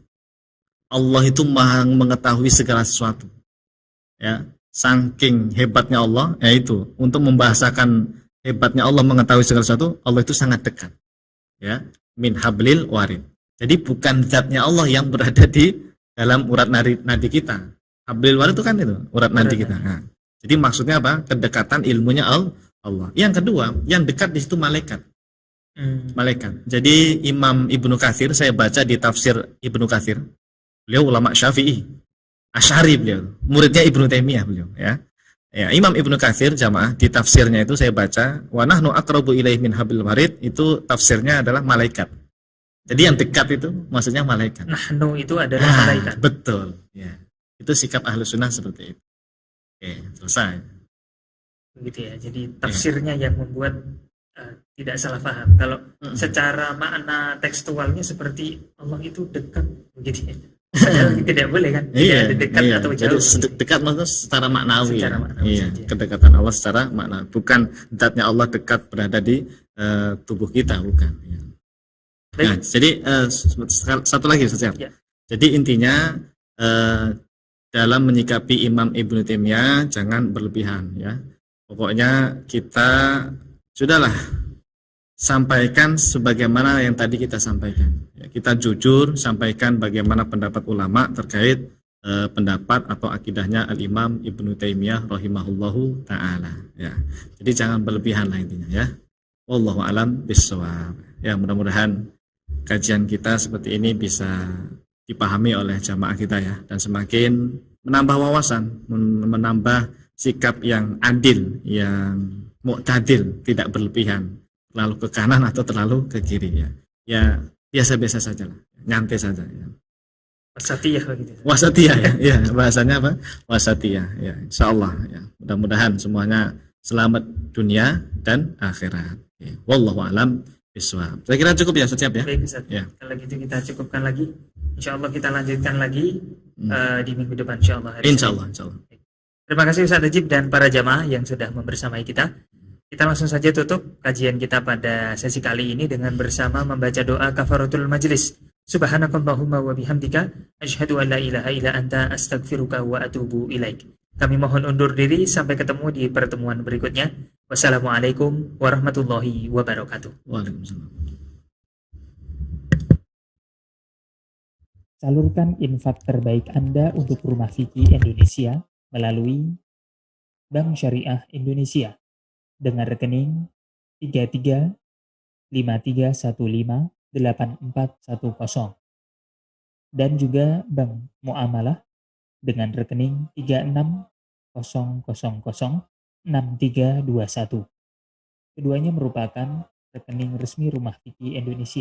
Allah itu Maha mengetahui segala sesuatu. Ya, saking hebatnya Allah, yaitu untuk membahasakan hebatnya Allah mengetahui segala sesuatu, Allah itu sangat dekat. Ya, min hablil warid. Jadi bukan zatnya Allah yang berada di dalam urat nadi kita. Hablil warid itu kan itu urat nadi kita. Nah, jadi maksudnya apa? Kedekatan ilmunya Allah. Yang kedua, yang dekat di situ malaikat. Malaikat. Jadi Imam Ibnu Katsir, saya baca di tafsir Ibnu Katsir. Beliau ulama Syafi'i, Asy'ari beliau, muridnya Ibnu Taimiyah beliau. Ya, Imam Ibnu Katsir jamaah di tafsirnya itu saya baca wa nahnu aqrabu ilaihi min hablil warid, itu tafsirnya adalah malaikat. Jadi yang dekat itu maksudnya malaikat. Nahnu itu adalah malaikat. Betul. Ya. Itu sikap Ahlussunnah seperti itu. Oke, selesai. Begitu ya. Jadi tafsirnya yang membuat tidak salah paham. Kalau secara makna tekstualnya seperti Allah itu dekat begitu ya. Padahal tidak boleh kan? Tidak ada dekat atau jauh. Jadi dekat maksudnya secara maknawi. Secara maknawi saja. Kedekatan Allah secara makna, bukan zatnya Allah dekat berada di tubuh kita, bukan. Ya. Nah, jadi satu lagi Ustaz. Ya. Jadi intinya dalam menyikapi Imam Ibnu Taimiyah jangan berlebihan ya. Pokoknya kita sudahlah sampaikan sebagaimana yang tadi kita sampaikan. Ya, kita jujur sampaikan bagaimana pendapat ulama terkait pendapat atau akidahnya Al-Imam Ibnu Taimiyah rahimahullahu taala ya. Jadi jangan berlebihan lah intinya ya. Wallahu alam bissawab. Ya, mudah-mudahan kajian kita seperti ini bisa dipahami oleh jamaah kita ya, dan semakin menambah wawasan, menambah sikap yang adil, yang mu'tadil, tidak berlebihan, terlalu ke kanan atau terlalu ke kiri ya. Ya biasa-biasa saja lah, nyantai saja ya. Wasatiyah begitu. Wasatiyah ya, ya bahasanya apa? Wasatiyah ya, insyaallah ya. Mudah-mudahan semuanya selamat dunia dan akhirat. Ya. Wallahu a'lam bishawab. Saya kira cukup ya, Ustaz ya. Baik Ustaz. Ya. Kalau gitu kita cukupkan lagi. Insyaallah kita lanjutkan lagi di minggu depan insyaallah. Insyaallah, insyaallah. Terima kasih Ustaz Najib dan para jamaah yang sudah membersamai kita. Kita langsung saja tutup kajian kita pada sesi kali ini dengan bersama membaca doa kafaratul majlis. Subhanakallahumma wa bihamdika asyhadu an la ilaha illa anta astaghfiruka wa atubu ilaik. Kami mohon undur diri sampai ketemu di pertemuan berikutnya. Wassalamualaikum warahmatullahi wabarakatuh. Waalaikumsalam. Salurkan infak terbaik Anda untuk Rumah Fikih Indonesia melalui Bank Syariah Indonesia dengan rekening 3353158410 dan juga Bank Muamalah dengan rekening 36006321. Keduanya merupakan rekening resmi Rumah Fikih Indonesia.